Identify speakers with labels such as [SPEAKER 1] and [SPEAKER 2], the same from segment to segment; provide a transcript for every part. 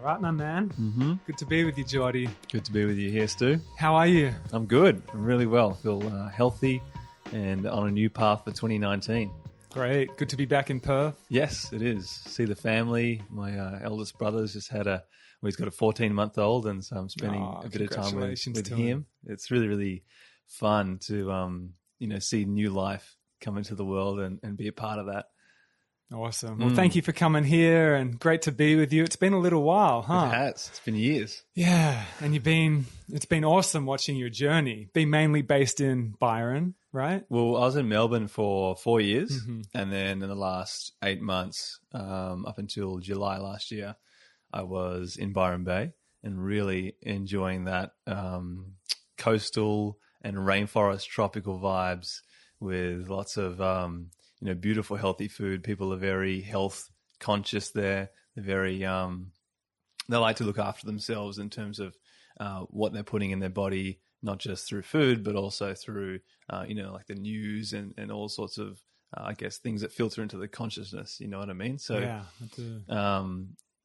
[SPEAKER 1] right, my man.
[SPEAKER 2] Mm-hmm.
[SPEAKER 1] Good to be with you, Geordie.
[SPEAKER 2] Good to be with you here, Stu.
[SPEAKER 1] How are you?
[SPEAKER 2] I'm good. I'm really well. Feel healthy and on a new path for 2019.
[SPEAKER 1] Great. Good to be back in Perth.
[SPEAKER 2] Yes, it is. See the family. My eldest brother's just had he's got a 14-month-old, and so I'm spending a bit of time with him. It's really, really fun to, see new life come into the world and be a part of that.
[SPEAKER 1] Awesome. Well, thank you for coming here, and great to be with you. It's been a little while, huh?
[SPEAKER 2] It has. It's been years.
[SPEAKER 1] Yeah, and it's been awesome watching your journey. Been mainly based in Byron, right?
[SPEAKER 2] Well, I was in Melbourne for 4 years, and then in the last 8 months, up until July last year, I was in Byron Bay and really enjoying that coastal and rainforest tropical vibes with lots of beautiful, healthy food. People are very health conscious there. They're very, they like to look after themselves in terms of what they're putting in their body, not just through food, but also through, like the news and all sorts of, things that filter into the consciousness. You know what I mean? So,
[SPEAKER 1] yeah, I do.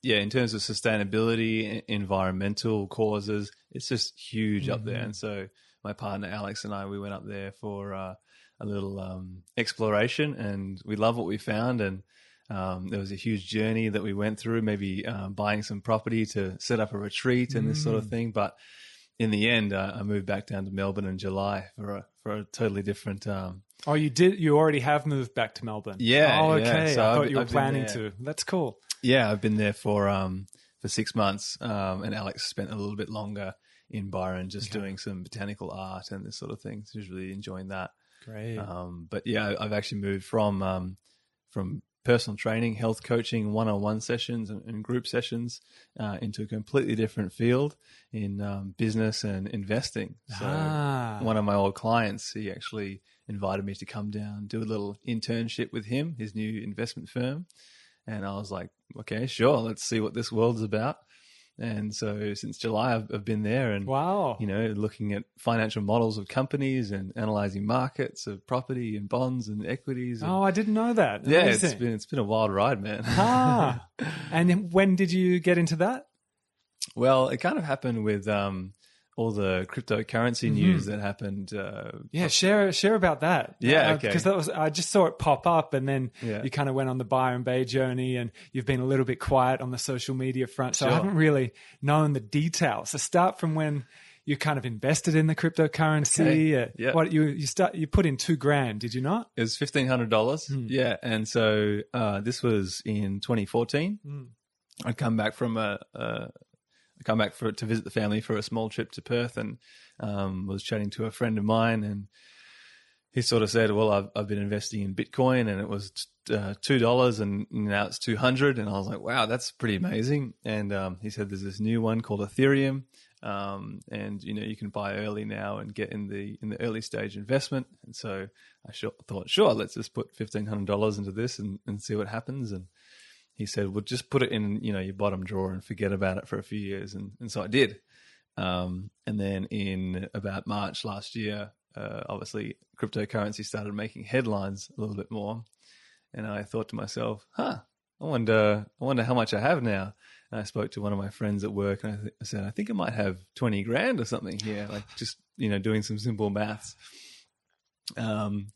[SPEAKER 2] In terms of sustainability, environmental causes, it's just huge up there. And so my partner, Alex, and I, we went up there for a little exploration, and we love what we found. And there was a huge journey that we went through, maybe buying some property to set up a retreat and this sort of thing. But in the end, I moved back down to Melbourne in July for a totally different.
[SPEAKER 1] Oh, you did? You already have moved back to Melbourne?
[SPEAKER 2] Yeah.
[SPEAKER 1] Oh, okay.
[SPEAKER 2] Yeah. So
[SPEAKER 1] I thought you were planning to. That's cool.
[SPEAKER 2] Yeah, I've been there for 6 months, and Alex spent a little bit longer in Byron, just doing some botanical art and this sort of thing. So he's really enjoying that.
[SPEAKER 1] Great.
[SPEAKER 2] But yeah, I've actually moved from personal training, health coaching, one-on-one sessions and group sessions into a completely different field in business and investing. So one of my old clients, he actually invited me to come down, do a little internship with him, his new investment firm. And I was like, okay, sure, let's see what this world's about. And so since July, I've been there and, looking at financial models of companies and analyzing markets of property and bonds and equities.
[SPEAKER 1] Oh, I didn't know that.
[SPEAKER 2] Yeah, it's been a wild ride, man.
[SPEAKER 1] And when did you get into that?
[SPEAKER 2] Well, it kind of happened with all the cryptocurrency news that happened.
[SPEAKER 1] Share about that.
[SPEAKER 2] Yeah, okay.
[SPEAKER 1] Because I just saw it pop up, and then you kind of went on the Byron Bay journey, and you've been a little bit quiet on the social media front, so I haven't really known the details. So start from when you kind of invested in the cryptocurrency.
[SPEAKER 2] Okay.
[SPEAKER 1] What you put in $2,000, did you not?
[SPEAKER 2] It was $1,500. Yeah, and so this was in 2014. I'd come back from to visit the family for a small trip to Perth, and was chatting to a friend of mine, and he sort of said, well, I've been investing in Bitcoin, and it was $2 and now it's 200. And I was like, wow, that's pretty amazing. And he said, there's this new one called Ethereum. And you can buy early now and get in the early stage investment. And so I thought, sure, let's just put $1,500 into this and see what happens. And he said, well, just put it in, your bottom drawer and forget about it for a few years. And so I did. And then in about March last year, obviously cryptocurrency started making headlines a little bit more. And I thought to myself, I wonder how much I have now. And I spoke to one of my friends at work, and I said, I think I might have 20 grand or something here, like just, doing some simple maths. And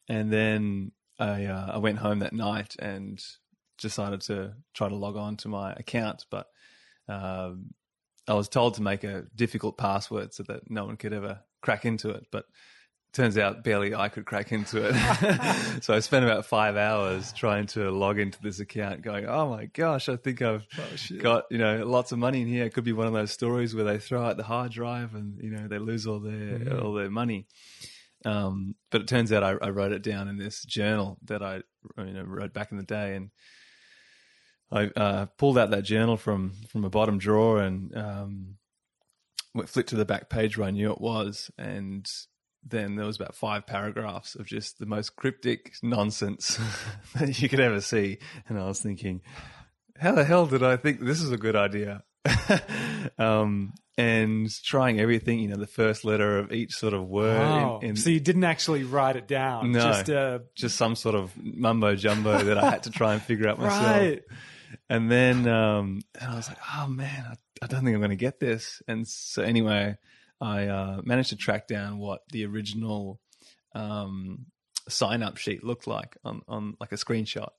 [SPEAKER 2] then I went home that night and decided to try to log on to my account, but I was told to make a difficult password so that no one could ever crack into it, but turns out barely I could crack into it. So I spent about 5 hours trying to log into this account going, oh my gosh, I think I've got, lots of money in here. It could be one of those stories where they throw out the hard drive and, they lose all their money. But it turns out I wrote it down in this journal that I wrote back in the day, and I pulled out that journal from a bottom drawer and flipped to the back page where I knew it was, and then there was about 5 paragraphs of just the most cryptic nonsense that you could ever see. And I was thinking, how the hell did I think this is a good idea? And trying everything, the first letter of each sort of word.
[SPEAKER 1] Wow. So you didn't actually write it down?
[SPEAKER 2] No, just some sort of mumbo jumbo that I had to try and figure out myself.
[SPEAKER 1] Right.
[SPEAKER 2] And then and I was like, oh man, I don't think I'm going to get this. And so anyway, I managed to track down what the original sign-up sheet looked like on like a screenshot.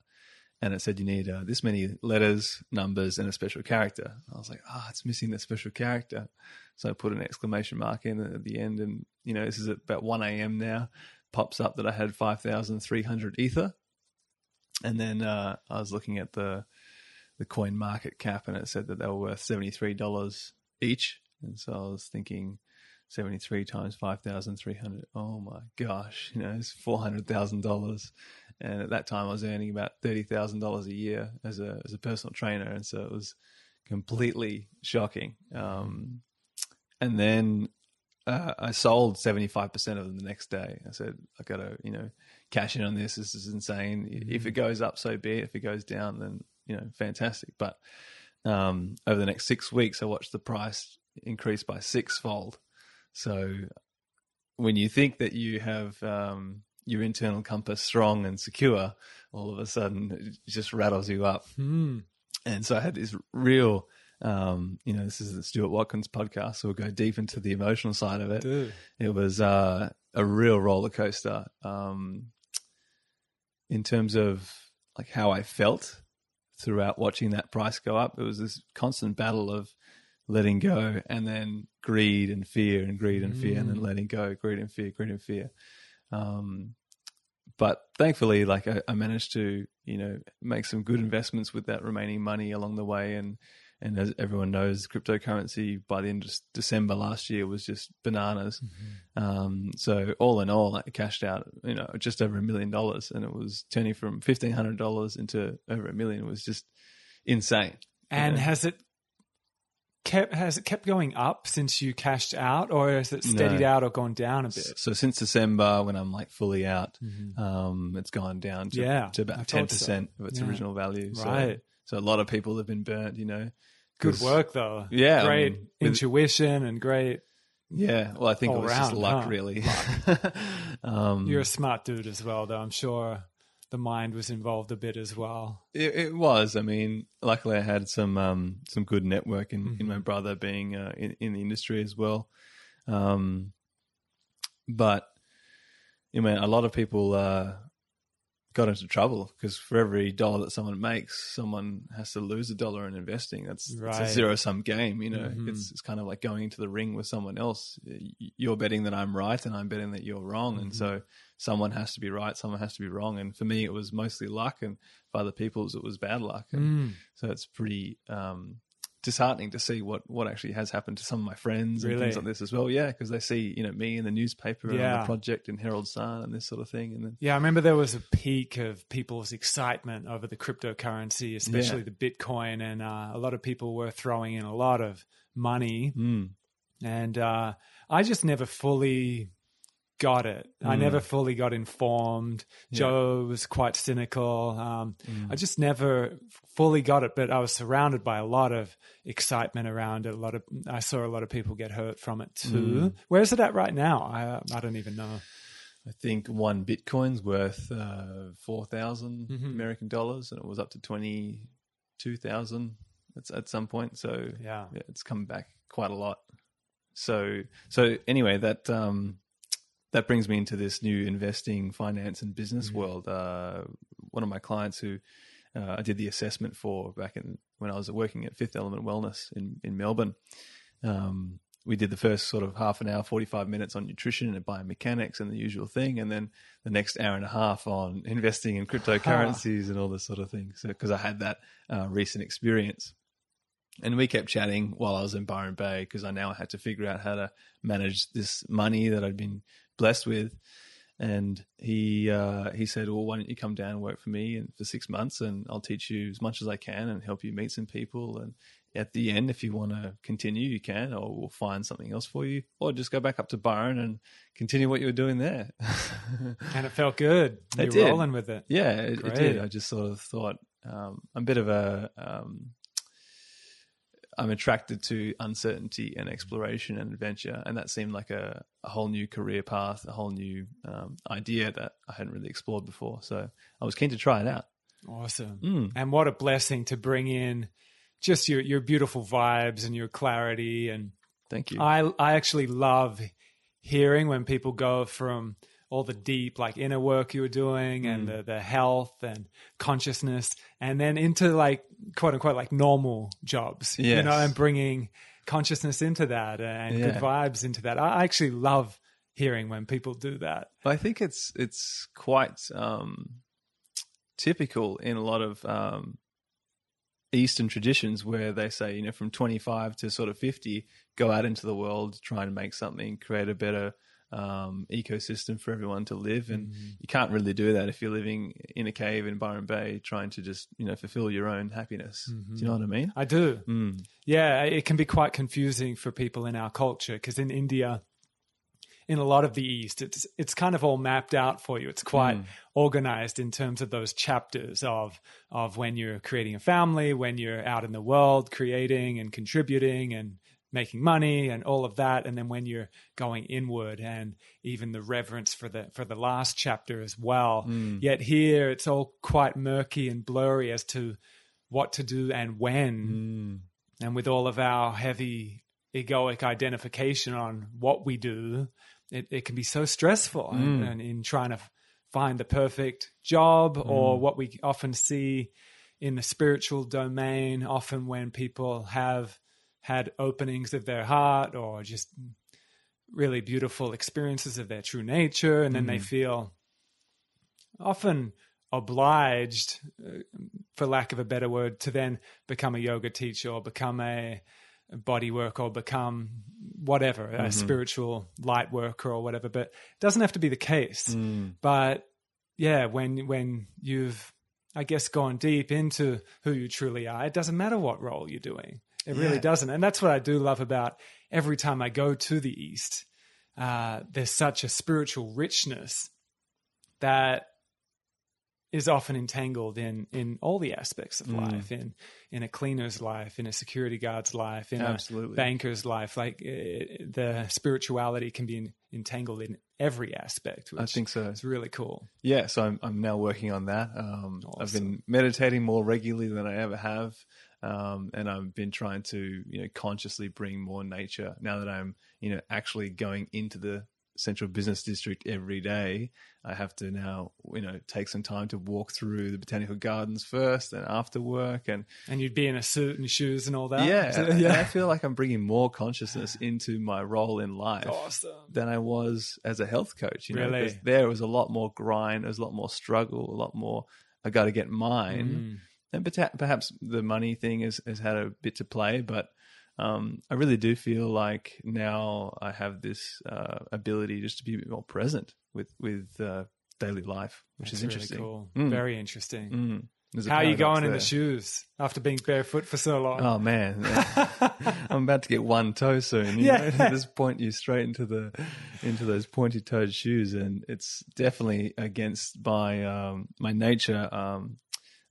[SPEAKER 2] And it said you need this many letters, numbers, and a special character. I was like, it's missing the special character. So I put an exclamation mark in at the end. And, this is at about 1 a.m. now. Pops up that I had 5,300 Ether. And then I was looking at the coin market cap, and it said that they were worth $73 each. And so I was thinking 73 times 5,300. Oh my gosh, it's $400,000. And at that time I was earning about $30,000 a year as a personal trainer. And so it was completely shocking. And then I sold 75% of them the next day. I said, I got to, cash in on this. This is insane. If it goes up, so be it. If it goes down, then, fantastic. But over the next 6 weeks, I watched the price increase by 6-fold. So when you think that you have your internal compass strong and secure, all of a sudden it just rattles you up. And so I had this real, this is the Stuart Watkins podcast, so we'll go deep into the emotional side of it. Dude. It was a real roller coaster in terms of like how I felt throughout watching that price go up. It was this constant battle of letting go, and then greed and fear, and greed and fear, and then letting go, greed and fear, greed and fear. But thankfully, like I managed to, make some good investments with that remaining money along the way. And as everyone knows, cryptocurrency by the end of December last year was just bananas. So all in all, I cashed out, just over $1 million, and it was turning from $1,500 into over $1 million. It was just insane.
[SPEAKER 1] And has it kept going up since you cashed out, or has it steadied out or gone down a bit?
[SPEAKER 2] So since December, when I'm like fully out, it's gone down to about 10% of its original value.
[SPEAKER 1] Right.
[SPEAKER 2] So a lot of people have been burnt,
[SPEAKER 1] Good work though.
[SPEAKER 2] Yeah.
[SPEAKER 1] Great intuition and great.
[SPEAKER 2] Yeah. Well, I think it was just luck, really.
[SPEAKER 1] You're a smart dude as well, though. I'm sure the mind was involved a bit as well.
[SPEAKER 2] It was. I mean, luckily I had some good network in my brother being in the industry as well. But a lot of people got into trouble because for every dollar that someone makes, someone has to lose $1 in investing. It's a zero-sum game. It's kind of like going into the ring with someone else. You're betting that I'm right, and I'm betting that you're wrong. And so someone has to be right, someone has to be wrong. And for me, it was mostly luck, and for other people, it was bad luck. And so it's pretty disheartening to see what actually has happened to some of my friends and things like this as well. Yeah, because they see me in the newspaper and on the project in Herald Sun and this sort of thing. And then
[SPEAKER 1] I remember there was a peak of people's excitement over the cryptocurrency, especially the Bitcoin, and a lot of people were throwing in a lot of money. And I just never fully got it. I never fully got informed. Joe was quite cynical. I just never fully got it, but I was surrounded by a lot of excitement around it. I saw a lot of people get hurt from it too. Where is it at right now? I don't even know.
[SPEAKER 2] I think one Bitcoin's worth 4,000 American dollars, and it was up to 22,000 at some point. So yeah, it's come back quite a lot. So anyway, that brings me into this new investing, finance, and business world. One of my clients who I did the assessment for back when I was working at Fifth Element Wellness in Melbourne. We did the first sort of half an hour, 45 minutes on nutrition and biomechanics and the usual thing, and then the next hour and a half on investing in cryptocurrencies and all this sort of thing. So because I had that recent experience. And we kept chatting while I was in Byron Bay because I now had to figure out how to manage this money that I'd been blessed with. And he said, well, why don't you come down and work for me for 6 months, and I'll teach you as much as I can and help you meet some people. And at the end, if you want to continue, you can, or we'll find something else for you, or just go back up to Byron and continue what you were doing there.
[SPEAKER 1] And it felt good. You were rolling with it.
[SPEAKER 2] Yeah, it did. I just sort of thought I'm a bit of a... I'm attracted to uncertainty and exploration and adventure. And that seemed like a whole new career path, a whole new idea that I hadn't really explored before. So I was keen to try it out.
[SPEAKER 1] Awesome. And what a blessing to bring in just your beautiful vibes and your clarity. And
[SPEAKER 2] thank you.
[SPEAKER 1] I actually love hearing when people go from all the deep, like inner work you were doing and the health and consciousness, and then into like quote unquote like normal jobs,
[SPEAKER 2] yes.
[SPEAKER 1] and bringing consciousness into that and good vibes into that. I actually love hearing when people do that.
[SPEAKER 2] I think it's quite typical in a lot of Eastern traditions where they say, from 25 to sort of 50, go out into the world, try and make something, create a better ecosystem for everyone to live. And you can't really do that if you're living in a cave in Byron Bay trying to just, fulfill your own happiness. Do you know what I mean?
[SPEAKER 1] I do. Yeah, it can be quite confusing for people in our culture because in India, in a lot of the East, it's kind of all mapped out for you. It's quite organized in terms of those chapters of when you're creating a family, when you're out in the world creating and contributing and making money and all of that, and then when you're going inward, and even the reverence for the last chapter as well. Yet here it's all quite murky and blurry as to what to do and when. And with all of our heavy egoic identification on what we do, it can be so stressful and in trying to find the perfect job, or what we often see in the spiritual domain, often when people have had openings of their heart or just really beautiful experiences of their true nature. And then they feel often obliged, for lack of a better word, to then become a yoga teacher or become a body work or become whatever, a spiritual light worker or whatever. But it doesn't have to be the case. But yeah, when you've, I guess, gone deep into who you truly are, it doesn't matter what role you're doing. It really doesn't. And that's what I do love about every time I go to the East. There's such a spiritual richness that is often entangled in all the aspects of life, in a cleaner's life, in a security guard's life, in a banker's life. Like the spirituality can be entangled in every aspect, which I think so. It's really cool.
[SPEAKER 2] Yeah, so I'm now working on that. Awesome. I've been meditating more regularly than I ever have. And I've been trying to, consciously bring more nature now that I'm, actually going into the central business district every day. I have to now, take some time to walk through the botanical gardens first and after work. And
[SPEAKER 1] you'd be in a suit and shoes and all that.
[SPEAKER 2] Yeah. And I feel like I'm bringing more consciousness into my role in life than I was as a health coach.
[SPEAKER 1] Really?
[SPEAKER 2] Because there was a lot more grind, there was a lot more struggle, a lot more, I got to get mine. And perhaps the money thing has had a bit to play, but I really do feel like now I have this ability just to be a bit more present with daily life, which is interesting.
[SPEAKER 1] Really cool. Very interesting. How are you going in the shoes after being barefoot for so long?
[SPEAKER 2] Oh man, I'm about to get one toe soon. At this point, you straight into those pointy-toed shoes, and it's definitely against my nature.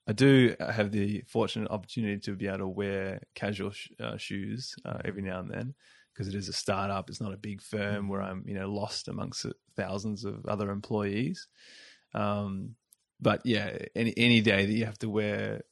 [SPEAKER 2] I do have the fortunate opportunity to be able to wear casual shoes every now and then, because it is a startup. It's not a big firm where I'm, lost amongst thousands of other employees. But yeah, any day that you have to wear,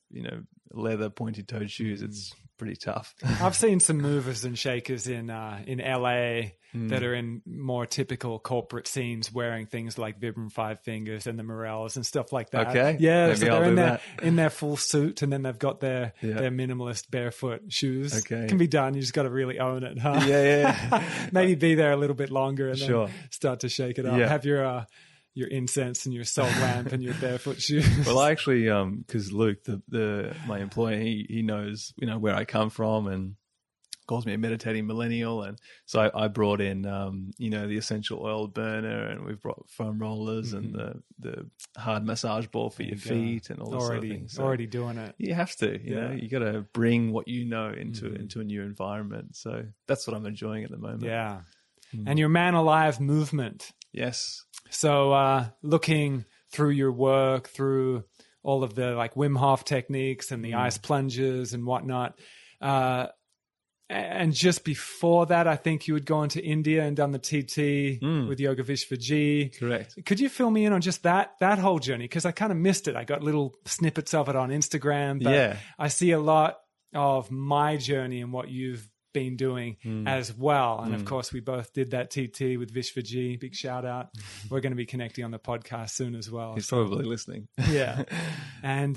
[SPEAKER 2] leather pointy-toed shoes, it's pretty tough.
[SPEAKER 1] I've seen some movers and shakers in LA that are in more typical corporate scenes wearing things like Vibram Five Fingers and the Morels and stuff like that.
[SPEAKER 2] Okay.
[SPEAKER 1] Yeah, maybe so they're in their full suit, and then they've got their minimalist barefoot shoes.
[SPEAKER 2] Okay.
[SPEAKER 1] It can be done. You just got to really own it, huh?
[SPEAKER 2] Yeah.
[SPEAKER 1] Maybe be there a little bit longer and then start to shake it up. Yeah. Have your incense and your salt lamp and your barefoot shoes.
[SPEAKER 2] Well, I actually, because Luke, my employee, he knows, where I come from and calls me a meditating millennial. And so I brought in, the essential oil burner, and we've brought foam rollers and the hard massage ball for your feet and all that sort of thing. So
[SPEAKER 1] already doing it.
[SPEAKER 2] You have to, you know, you got to bring what into a new environment. So that's what I'm enjoying at the moment.
[SPEAKER 1] Yeah. And your Man Alive movement.
[SPEAKER 2] Yes.
[SPEAKER 1] So looking through your work, through all of the like Wim Hof techniques and the ice plunges and whatnot, And just before that, I think you had gone to India and done the TT with Yoga Vishvaji.
[SPEAKER 2] Correct.
[SPEAKER 1] Could you fill me in on just that whole journey? Because I kind of missed it. I got little snippets of it on Instagram, but I see a lot of my journey and what you've been doing as well. And of course, we both did that TT with Vishvaji. Big shout out. We're going to be connecting on the podcast soon as well.
[SPEAKER 2] He's probably listening.
[SPEAKER 1] Yeah. And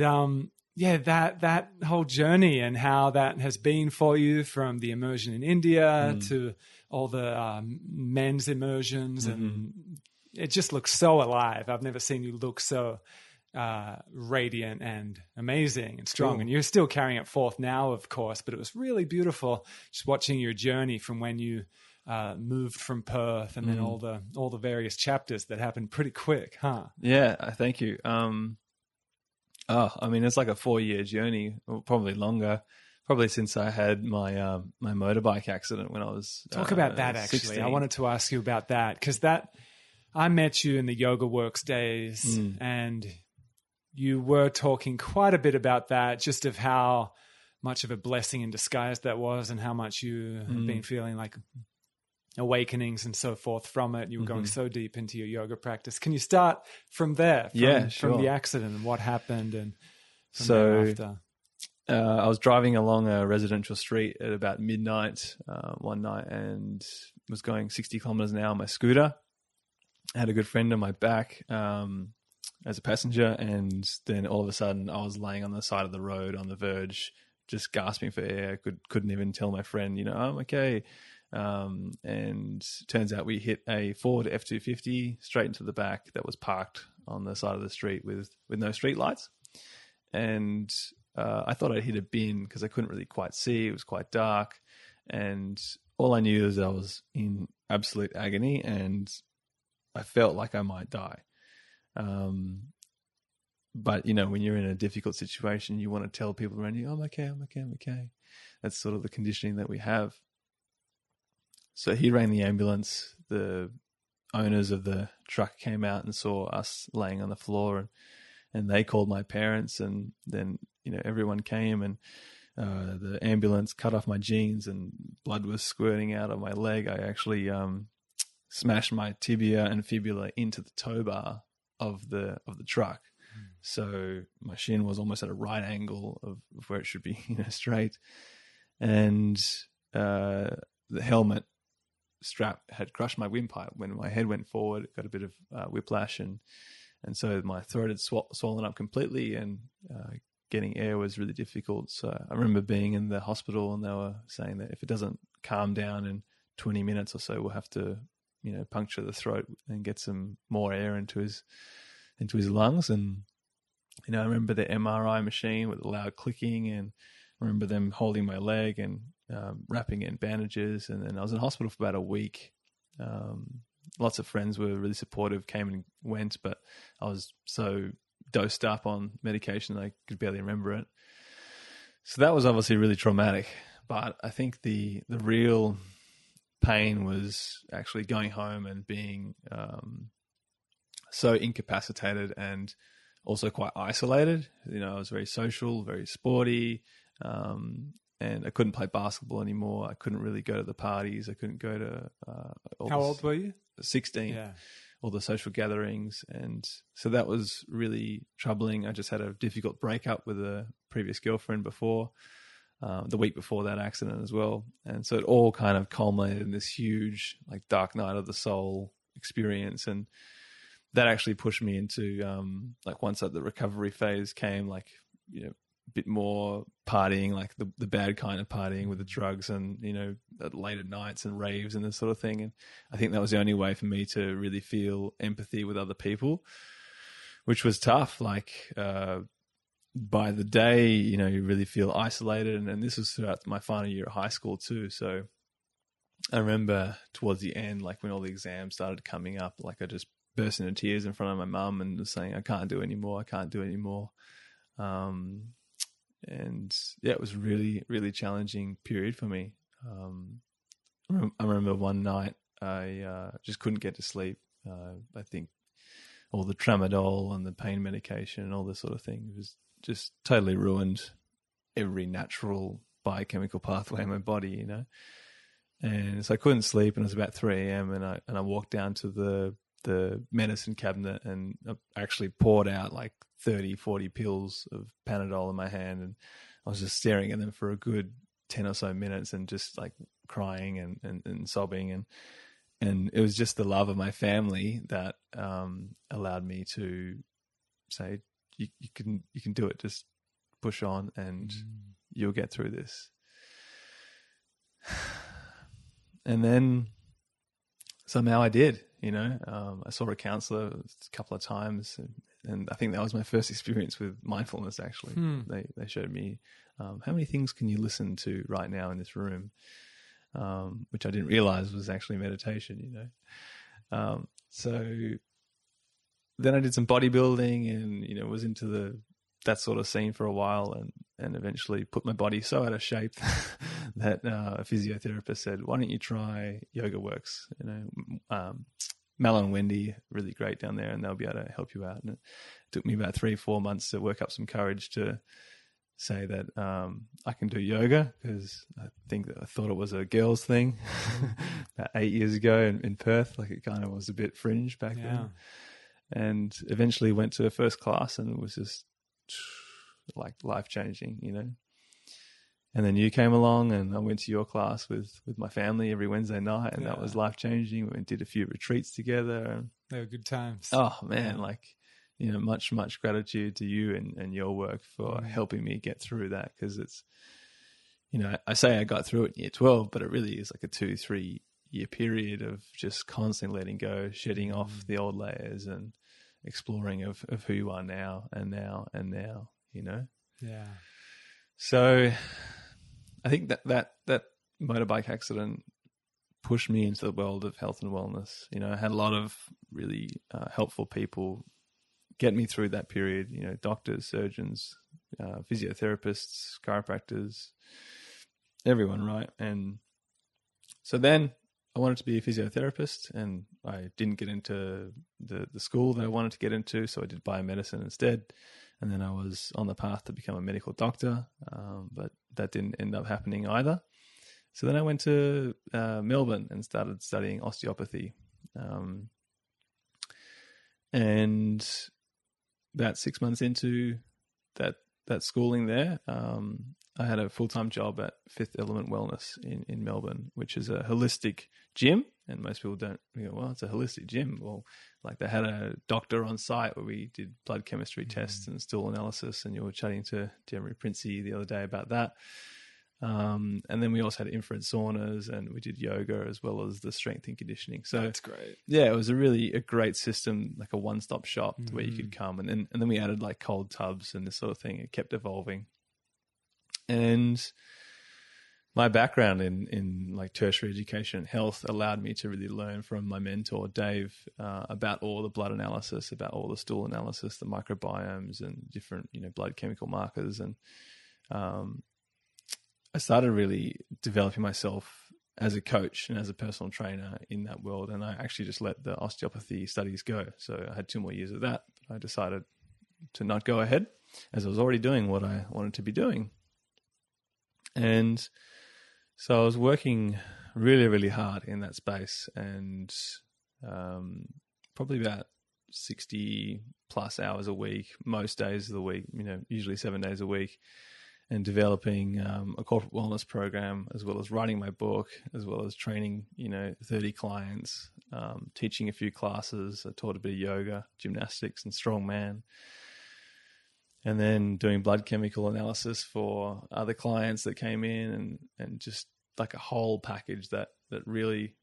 [SPEAKER 1] that whole journey and how that has been for you, from the immersion in India to all the men's immersions. And it just looks so alive. I've never seen you look so radiant and amazing and strong. Cool. And you're still carrying it forth now, of course, but it was really beautiful just watching your journey from when you moved from Perth, and then all the various chapters that happened pretty quick, huh?
[SPEAKER 2] Yeah, thank you. I mean, it's like a 4-year journey, or probably longer. Probably since I had my my motorbike accident when I was
[SPEAKER 1] talk about that. Actually,
[SPEAKER 2] 16.
[SPEAKER 1] I wanted to ask you about that, because I met you in the Yoga Works days, and you were talking quite a bit about that, just of how much of a blessing in disguise that was, and how much you have been feeling like awakenings and so forth from it. You were going so deep into your yoga practice. Can you start from there? From the accident and what happened, and thereafter?
[SPEAKER 2] I was driving along a residential street at about midnight one night, and was going 60 kilometers an hour on my scooter. I had a good friend on my back as a passenger, and then all of a sudden I was laying on the side of the road on the verge, just gasping for air. Couldn't even tell my friend, I'm okay. And turns out we hit a Ford F-250 straight into the back that was parked on the side of the street with no street lights. And I thought I'd hit a bin because I couldn't really quite see. It was quite dark. And all I knew is I was in absolute agony, and I felt like I might die. But, when you're in a difficult situation, you want to tell people around you, I'm okay. That's sort of the conditioning that we have. So he rang the ambulance. The owners of the truck came out and saw us laying on the floor, and they called my parents, and then, everyone came, and the ambulance cut off my jeans and blood was squirting out of my leg. I actually smashed my tibia and fibula into the tow bar of the truck. So my shin was almost at a right angle of where it should be, straight. And the helmet strap had crushed my windpipe. When my head went forward, it got a bit of whiplash, and so my throat had swollen up completely, and getting air was really difficult. So I remember being in the hospital, and they were saying that if it doesn't calm down in 20 minutes or so, we'll have to puncture the throat and get some more air into his lungs. And I remember the MRI machine with the loud clicking, and I remember them holding my leg and wrapping it in bandages. And then I was in hospital for about a week. Lots of friends were really supportive, came and went, but I was so dosed up on medication I could barely remember it. So that was obviously really traumatic. But I think the real pain was actually going home and being so incapacitated, and also quite isolated. I was very social, very sporty, and I couldn't play basketball anymore. I couldn't really go to the parties. I couldn't go to
[SPEAKER 1] How old were you?
[SPEAKER 2] 16. Yeah. All the social gatherings. And so that was really troubling. I just had a difficult breakup with a previous girlfriend before, the week before that accident as well. And so it all kind of culminated in this huge, dark night of the soul experience. And that actually pushed me into, once the recovery phase came, a bit more partying, the bad kind of partying with the drugs, and, late at nights and raves and this sort of thing. And I think that was the only way for me to really feel empathy with other people, which was tough. By the day, you really feel isolated. And this was throughout my final year of high school too. So I remember towards the end, when all the exams started coming up, I just burst into tears in front of my mum and was saying, I can't do it anymore. And yeah, it was a really, really challenging period for me. I remember one night I just couldn't get to sleep. I think all the tramadol and the pain medication and all this sort of thing was just totally ruined every natural biochemical pathway in my body, you know. And so I couldn't sleep, and it was about 3 a.m. and I walked down to the medicine cabinet and I actually poured out like 30, 40 pills of Panadol in my hand, and I was just staring at them for a good 10 or so minutes and just like crying and sobbing, and it was just the love of my family that allowed me to say, you can do it, just push on and you'll get through this. And then somehow I did, you know. I saw a counselor a couple of times, and I think that was my first experience with mindfulness, actually. They showed me how many things can you listen to right now in this room, which I didn't realize was actually meditation, you know. So then I did some bodybuilding and, you know, was into that sort of scene for a while, and eventually put my body so out of shape that a physiotherapist said, why don't you try Yoga Works? You know, Mel and Wendy, really great down there, and they'll be able to help you out. And it took me about 3-4 months to work up some courage to say that I can do yoga, because I thought it was a girl's thing about 8 years ago in Perth. Like, it kind of was a bit fringe back then. And eventually went to a first class, and it was just like life-changing, you know. And then you came along, and I went to your class with my family every Wednesday night, and that was life-changing. We did a few retreats together. And
[SPEAKER 1] they were good times.
[SPEAKER 2] Oh, man, like, you know, much, much gratitude to you and your work for helping me get through that, because it's, you know, I say I got through it in year 12, but it really is like a 2-3 year period of just constantly letting go, shedding off the old layers and exploring of who you are now, you know?
[SPEAKER 1] Yeah.
[SPEAKER 2] So I think that motorbike accident pushed me into the world of health and wellness. You know, I had a lot of really helpful people get me through that period, you know, doctors, surgeons, physiotherapists, chiropractors, everyone, right? And so then I wanted to be a physiotherapist, and I didn't get into the school that I wanted to get into, so I did biomedicine instead. And then I was on the path to become a medical doctor, but that didn't end up happening either. So then I went to Melbourne and started studying osteopathy. And about 6 months into that schooling there, I had a full-time job at Fifth Element Wellness in Melbourne, which is a holistic gym. And most people don't go, well, it's a holistic gym. Well, like, they had a doctor on site where we did blood chemistry tests and stool analysis, and you were chatting to Jeremy Princey the other day about that. And then we also had infrared saunas, and we did yoga as well as the strength and conditioning. So
[SPEAKER 1] that's great.
[SPEAKER 2] Yeah, it was a great system, like a one-stop shop where you could come. And then we added like cold tubs and this sort of thing. It kept evolving. And my background in like tertiary education and health allowed me to really learn from my mentor, Dave, about all the blood analysis, about all the stool analysis, the microbiomes and different, you know, blood chemical markers. And I started really developing myself as a coach and as a personal trainer in that world. And I actually just let the osteopathy studies go. So I had 2 more years of that. I decided to not go ahead, as I was already doing what I wanted to be doing. And so I was working really, really hard in that space, and probably about 60 plus hours a week, most days of the week, you know, usually 7 days a week, and developing a corporate wellness program, as well as writing my book, as well as training, you know, 30 clients, teaching a few classes. I taught a bit of yoga, gymnastics, and strongman. And then doing blood chemical analysis for other clients that came in, and just like a whole package that really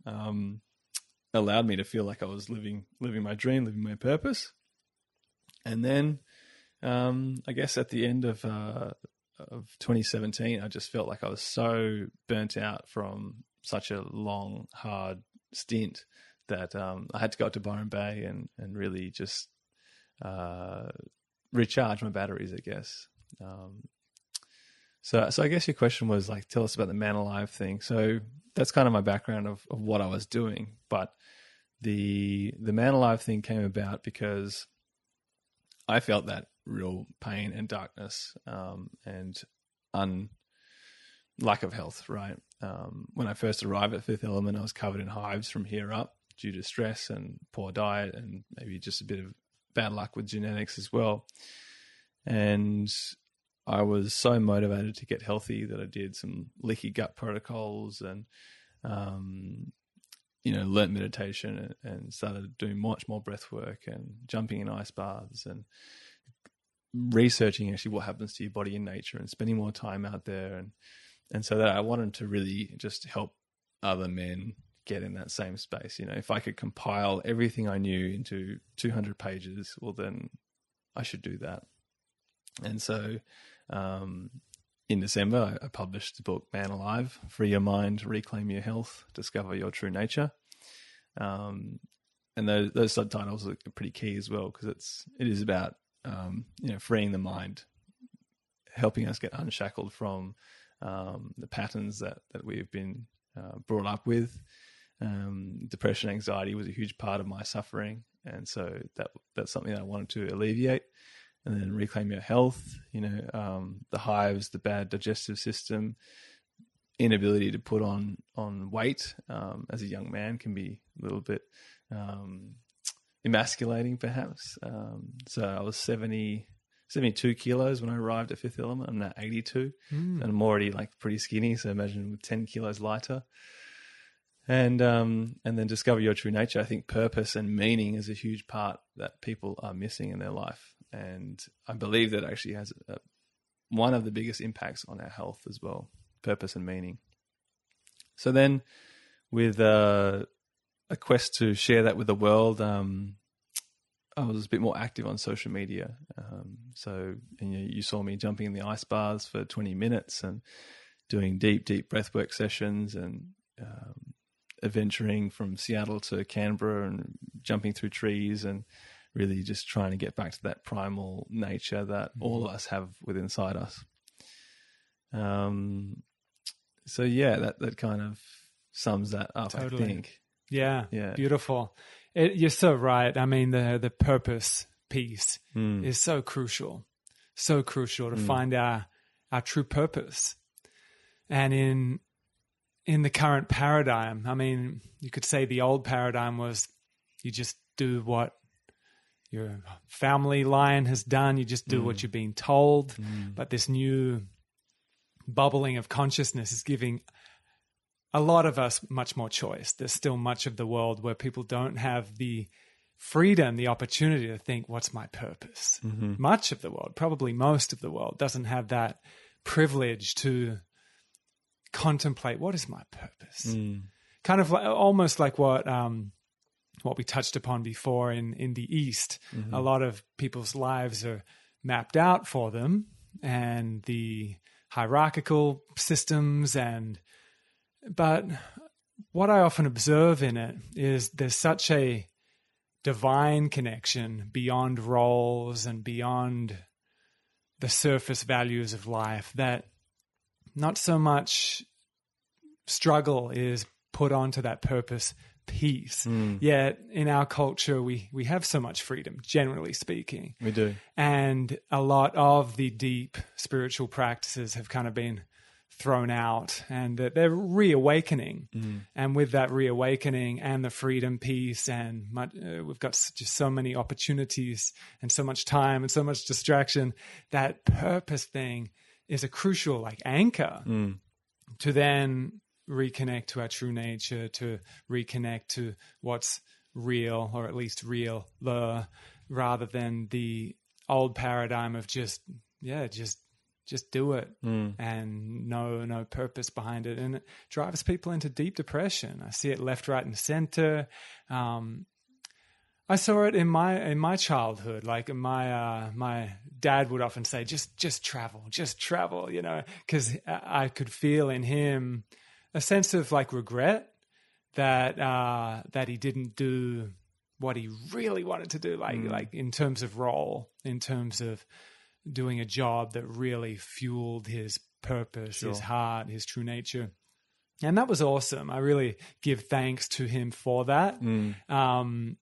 [SPEAKER 2] allowed me to feel like I was living my dream, living my purpose. And then I guess at the end of 2017, I just felt like I was so burnt out from such a long, hard stint that I had to go up to Byron Bay and really just recharge my batteries, I guess. So I guess your question was like, tell us about the Man Alive thing. So that's kind of my background of what I was doing. But the Man Alive thing came about because I felt that real pain and darkness and lack of health, right? When I first arrived at Fifth Element, I was covered in hives from here up due to stress and poor diet and maybe just a bit of bad luck with genetics as well. And I was so motivated to get healthy that I did some leaky gut protocols and, learnt meditation and started doing much more breath work and jumping in ice baths and researching actually what happens to your body in nature and spending more time out there. And so that I wanted to really just help other men get in that same space. If I could compile everything I knew into 200 pages, well, then I should do that. And so in December, I published the book, Man Alive, Free Your Mind, Reclaim Your Health, Discover Your True Nature. And those subtitles are pretty key as well, because it is about, freeing the mind, helping us get unshackled from the patterns that we've been brought up with. Depression, anxiety was a huge part of my suffering. And so that's something that I wanted to alleviate. And then reclaim your health, the hives, the bad digestive system, inability to put on weight as a young man can be a little bit emasculating perhaps. So I was 72 kilos when I arrived at Fifth Element. I'm now 82 and I'm already pretty skinny. So imagine with 10 kilos lighter. And then discover your true nature. I think purpose and meaning is a huge part that people are missing in their life. And I believe that actually has one of the biggest impacts on our health as well, purpose and meaning. So then with a quest to share that with the world, I was a bit more active on social media. You saw me jumping in the ice baths for 20 minutes and doing deep breathwork sessions and adventuring from Seattle to Canberra and jumping through trees and really just trying to get back to that primal nature that all of us have within inside us. That kind of sums that up,
[SPEAKER 1] Totally.
[SPEAKER 2] I think.
[SPEAKER 1] Yeah. Beautiful. You're so right. I mean, the purpose piece is so crucial to find our true purpose. And in the current paradigm, I mean, you could say the old paradigm was you just do what your family line has done. You just do what you're being told. But this new bubbling of consciousness is giving a lot of us much more choice. There's still much of the world where people don't have the freedom, the opportunity to think, what's my purpose? Much of the world, probably most of the world, doesn't have that privilege to contemplate, what is my purpose? Kind of almost like what we touched upon before in the East. A lot of people's lives are mapped out for them, and the hierarchical systems but what I often observe in it is there's such a divine connection beyond roles and beyond the surface values of life that not so much struggle is put onto that purpose piece. Yet in our culture, we have so much freedom, generally speaking.
[SPEAKER 2] We do.
[SPEAKER 1] And a lot of the deep spiritual practices have kind of been thrown out, and they're reawakening. And with that reawakening and the freedom piece, and we've got just so many opportunities and so much time and so much distraction, that purpose thing is a crucial anchor to then reconnect to our true nature, to reconnect to what's real, or at least realer, rather than the old paradigm of just do it and no purpose behind it. And it drives people into deep depression. I see it left, right, and center. I saw it in my childhood. My dad would often say, just travel, because I could feel in him a sense of regret that he didn't do what he really wanted to do, like in terms of role, in terms of doing a job that really fueled his purpose, his heart, his true nature. And that was awesome. I really give thanks to him for that. And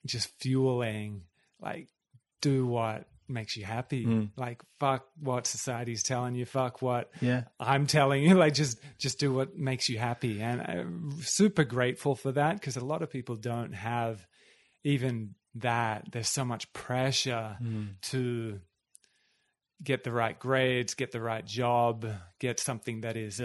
[SPEAKER 1] just fueling, do what makes you happy. Like, fuck what society's telling you, fuck what
[SPEAKER 2] Yeah.
[SPEAKER 1] I'm telling you. Like, just do what makes you happy. And I'm super grateful for that, because a lot of people don't have even that. There's so much pressure to get the right grades, get the right job, get something that is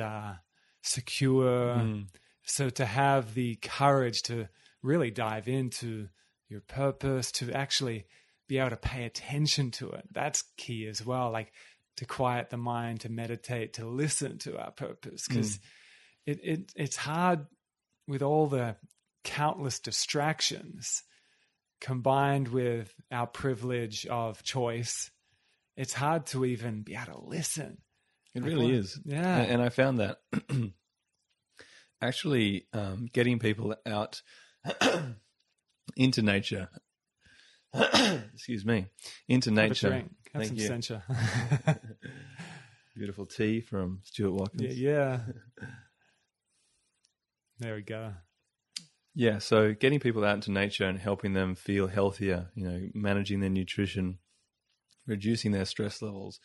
[SPEAKER 1] secure. So to have the courage to really dive into your purpose, to actually be able to pay attention to it, that's key as well. Like, to quiet the mind, to meditate, to listen to our purpose, because it's hard with all the countless distractions combined with our privilege of choice. It's hard to even be able to listen.
[SPEAKER 2] It really is.
[SPEAKER 1] Yeah.
[SPEAKER 2] And I found that actually getting people out into nature, excuse me, into nature.
[SPEAKER 1] Have some sencha.
[SPEAKER 2] Beautiful tea from Stuart Watkins.
[SPEAKER 1] Yeah. There we go.
[SPEAKER 2] Yeah, so getting people out into nature and helping them feel healthier, managing their nutrition, reducing their stress levels,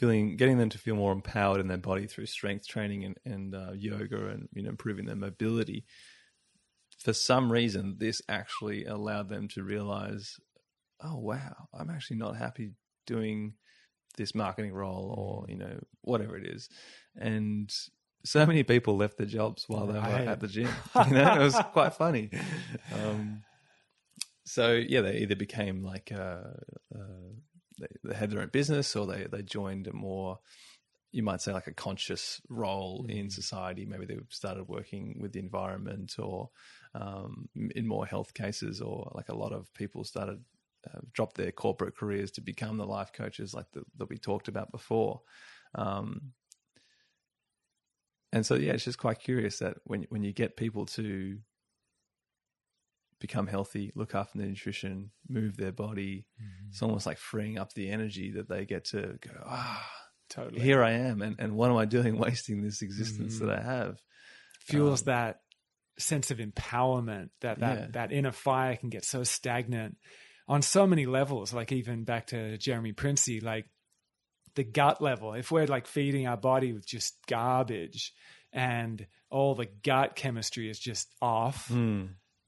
[SPEAKER 2] getting them to feel more empowered in their body through strength training and yoga, and improving their mobility. For some reason, this actually allowed them to realize, oh wow, I'm actually not happy doing this marketing role, or whatever it is. And so many people left their jobs while they were at the gym. It was quite funny. So yeah, they either became like they had their own business, or they joined a more, you might say, like a conscious role in society. Maybe they started working with the environment, or in more health cases, or like a lot of people started dropped their corporate careers to become the life coaches, like that we talked about before. And so, yeah, it's just quite curious that when you get people to become healthy, look after their nutrition, move their body, it's almost like freeing up the energy that they get to go,
[SPEAKER 1] totally.
[SPEAKER 2] Here I am. And what am I doing wasting this existence that I have?
[SPEAKER 1] Fuels that sense of empowerment, that inner fire can get so stagnant on so many levels. Like, even back to Jeremy Princey, like the gut level, if we're like feeding our body with just garbage and all the gut chemistry is just off,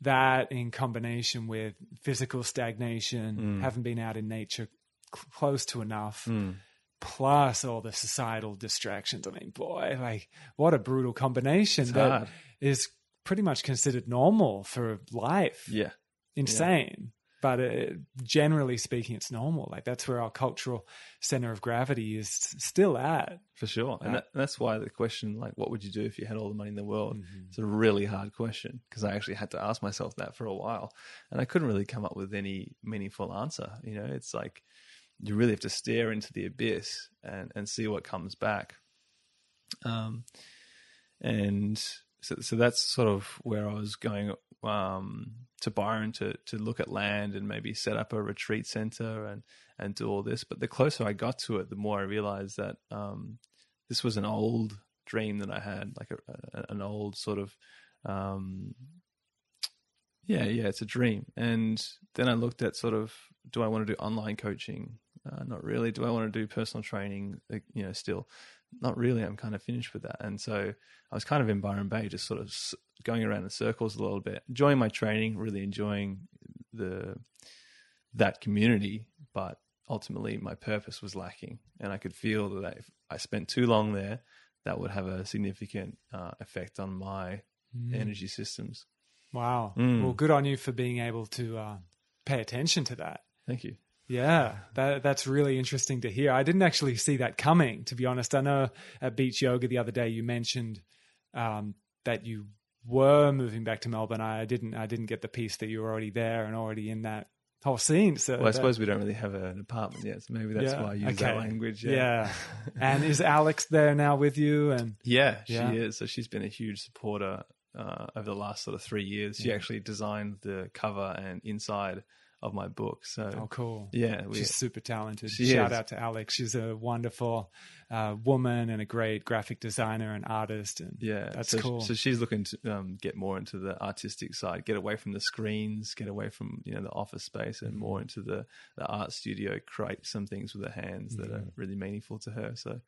[SPEAKER 1] that in combination with physical stagnation, haven't been out in nature close to enough, plus all the societal distractions. I mean, boy, like, what a brutal combination.
[SPEAKER 2] It's
[SPEAKER 1] that
[SPEAKER 2] hard.
[SPEAKER 1] Is pretty much considered normal for life.
[SPEAKER 2] Yeah.
[SPEAKER 1] Insane. But generally speaking, it's normal. Like, that's where our cultural center of gravity is still at.
[SPEAKER 2] For sure. And that's why the question, like, what would you do if you had all the money in the world? It's a really hard question, because I actually had to ask myself that for a while. And I couldn't really come up with any meaningful answer. It's like you really have to stare into the abyss and see what comes back. And so that's sort of where I was going to Byron to look at land and maybe set up a retreat center and do all this. But the closer I got to it, the more I realized that this was an old dream that I had, like an old sort of, it's a dream. And then I looked at sort of, do I want to do online coaching? Not really. Do I want to do personal training? Still not really. I'm kind of finished with that. And so I was kind of in Byron Bay, just sort of going around in circles a little bit, enjoying my training, really enjoying that community, but ultimately my purpose was lacking. And I could feel that if I spent too long there, that would have a significant effect on my energy systems.
[SPEAKER 1] Wow. Well, good on you for being able to pay attention to that.
[SPEAKER 2] Thank you.
[SPEAKER 1] Yeah, that's really interesting to hear. I didn't actually see that coming, to be honest. I know at Beach Yoga the other day you mentioned that you were moving back to Melbourne. I didn't get the piece that you were already there and already in that whole scene. So
[SPEAKER 2] I suppose we don't really have an apartment yet, so maybe that's why I use that language.
[SPEAKER 1] Yeah. And is Alex there now with you? And
[SPEAKER 2] she is. So she's been a huge supporter over the last sort of 3 years. She actually designed the cover and inside of my book. So,
[SPEAKER 1] cool.
[SPEAKER 2] Yeah.
[SPEAKER 1] She's super talented.
[SPEAKER 2] She
[SPEAKER 1] Shout
[SPEAKER 2] is.
[SPEAKER 1] out to Alex. She's a wonderful woman and a great graphic designer and artist. And that's cool.
[SPEAKER 2] So she's looking to get more into the artistic side, get away from the screens, get away from, the office space, and more into the art studio, create some things with her hands that are really meaningful to her. So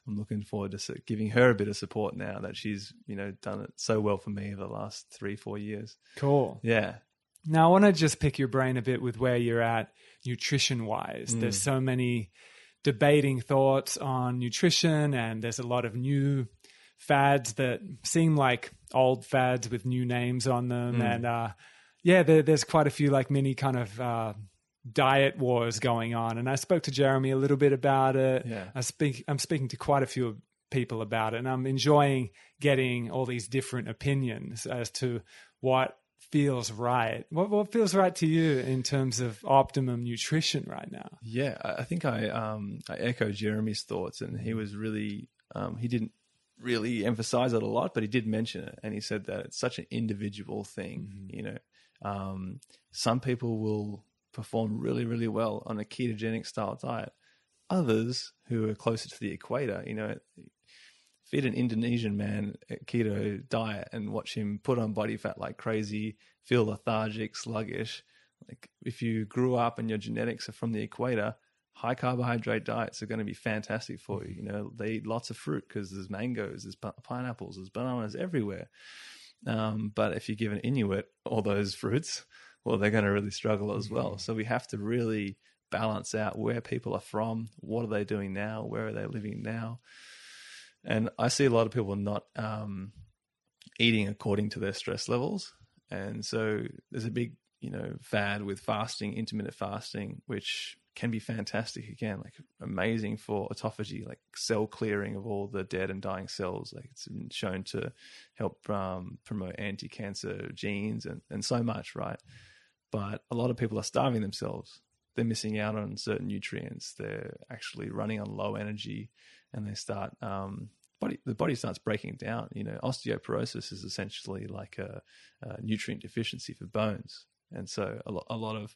[SPEAKER 2] I'm looking forward to giving her a bit of support now that she's, done it so well for me over the last 3-4 years.
[SPEAKER 1] Cool.
[SPEAKER 2] Yeah.
[SPEAKER 1] Now, I want to just pick your brain a bit with where you're at nutrition-wise. There's so many debating thoughts on nutrition, and there's a lot of new fads that seem like old fads with new names on them. And there's quite a few like mini kind of diet wars going on. And I spoke to Jeremy a little bit about it.
[SPEAKER 2] Yeah.
[SPEAKER 1] I'm speaking to quite a few people about it, and I'm enjoying getting all these different opinions as to what feels right. What feels right to you in terms of optimum nutrition right now?
[SPEAKER 2] Yeah, I think I echo Jeremy's thoughts, and he was really he didn't really emphasize it a lot, but he did mention it, and he said that it's such an individual thing. Some people will perform really, really well on a ketogenic style diet. Others who are closer to the equator, feed an Indonesian man a keto diet and watch him put on body fat like crazy, feel lethargic, sluggish. Like if you grew up and your genetics are from the equator, high carbohydrate diets are going to be fantastic for you. They eat lots of fruit because there's mangoes, there's pineapples, there's bananas everywhere. But if you give an Inuit all those fruits, well, they're going to really struggle as well. So we have to really balance out where people are from, what are they doing now, where are they living now. And I see a lot of people not eating according to their stress levels. And so there's a big, fad with fasting, intermittent fasting, which can be fantastic. Again, like amazing for autophagy, like cell clearing of all the dead and dying cells. Like it's been shown to help promote anti-cancer genes and so much, right? But a lot of people are starving themselves. They're missing out on certain nutrients. They're actually running on low energy, and they start the body starts breaking down. Osteoporosis is essentially like a nutrient deficiency for bones, and so a lot of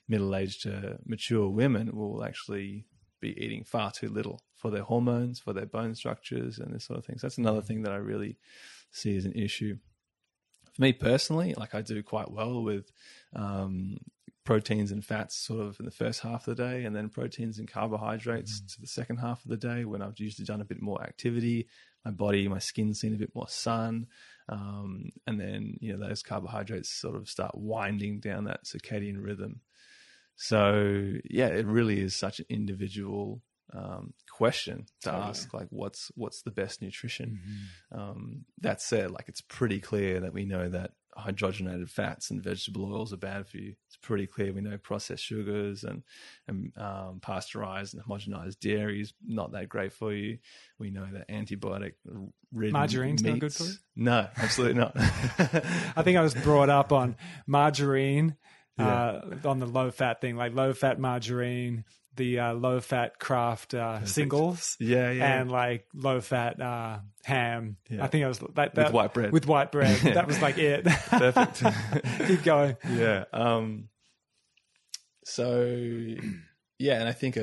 [SPEAKER 2] middle-aged to mature women will actually be eating far too little for their hormones, for their bone structures, and this sort of thing. So that's another thing that I really see as an issue. For me personally, like I do quite well with proteins and fats sort of in the first half of the day, and then proteins and carbohydrates to the second half of the day when I've usually done a bit more activity. My skin's seen a bit more sun. And then, those carbohydrates sort of start winding down that circadian rhythm. So yeah, it really is such an individual question to ask, like what's the best nutrition. That said, like it's pretty clear that we know that hydrogenated fats and vegetable oils are bad for you. It's pretty clear. We know processed sugars and pasteurized and homogenized dairy is not that great for you. We know that antibiotic ridden
[SPEAKER 1] margarine's
[SPEAKER 2] meats,
[SPEAKER 1] not good for you?
[SPEAKER 2] No, absolutely not.
[SPEAKER 1] I think I was brought up on margarine, on the low fat thing, like low fat margarine, the low fat Kraft singles, and like low fat ham. I think I was like that
[SPEAKER 2] with white bread.
[SPEAKER 1] With white bread, that was like it.
[SPEAKER 2] Perfect.
[SPEAKER 1] Keep going.
[SPEAKER 2] Yeah. So yeah, and I think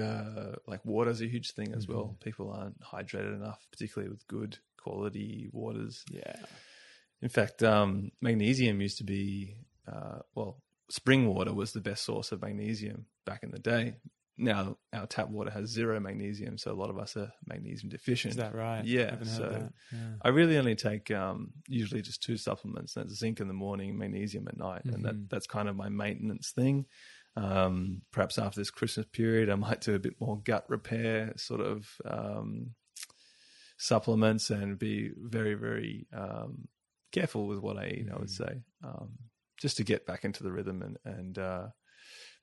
[SPEAKER 2] like water's a huge thing as well. People aren't hydrated enough, particularly with good quality waters.
[SPEAKER 1] Yeah.
[SPEAKER 2] In fact, magnesium used to be spring water was the best source of magnesium back in the day. Now our tap water has 0 magnesium, so a lot of us are magnesium deficient.
[SPEAKER 1] Is that right?
[SPEAKER 2] Yeah.
[SPEAKER 1] I haven't heard that. Yeah.
[SPEAKER 2] I really only take usually just 2 supplements. That's zinc in the morning, magnesium at night, and that's kind of my maintenance thing. Perhaps after this Christmas period, I might do a bit more gut repair sort of supplements and be very, very careful with what I eat. I would say just to get back into the rhythm and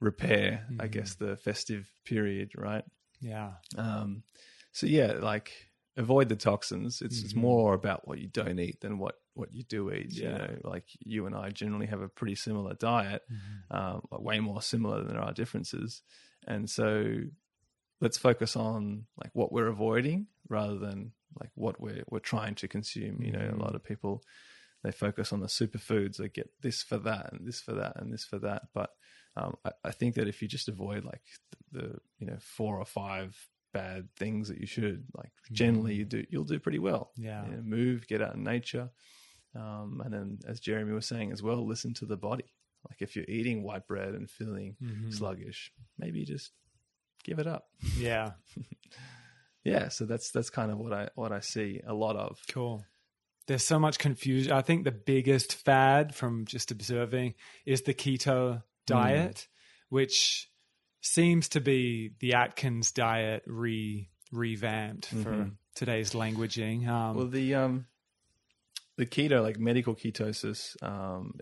[SPEAKER 2] repair, I guess, the festive period, right?
[SPEAKER 1] Yeah.
[SPEAKER 2] So yeah, like avoid the toxins. It's more about what you don't eat than what you do eat.
[SPEAKER 1] Yeah.
[SPEAKER 2] Like you and I generally have a pretty similar diet, way more similar than there are differences. And so let's focus on like what we're avoiding rather than like what we're trying to consume. A lot of people, they focus on the superfoods. They get this for that and this for that and this for that. But I think that if you just avoid like the 4 or 5 bad things that you should, like generally you'll do pretty well.
[SPEAKER 1] Yeah.
[SPEAKER 2] Move, get out in nature. And then as Jeremy was saying as well, listen to the body. Like if you're eating white bread and feeling sluggish, maybe just give it up.
[SPEAKER 1] Yeah.
[SPEAKER 2] Yeah. So that's kind of what I see a lot of.
[SPEAKER 1] Cool. There's so much confusion. I think the biggest fad from just observing is the keto diet, which seems to be the Atkins diet revamped for today's languaging.
[SPEAKER 2] Well, the keto, like medical ketosis,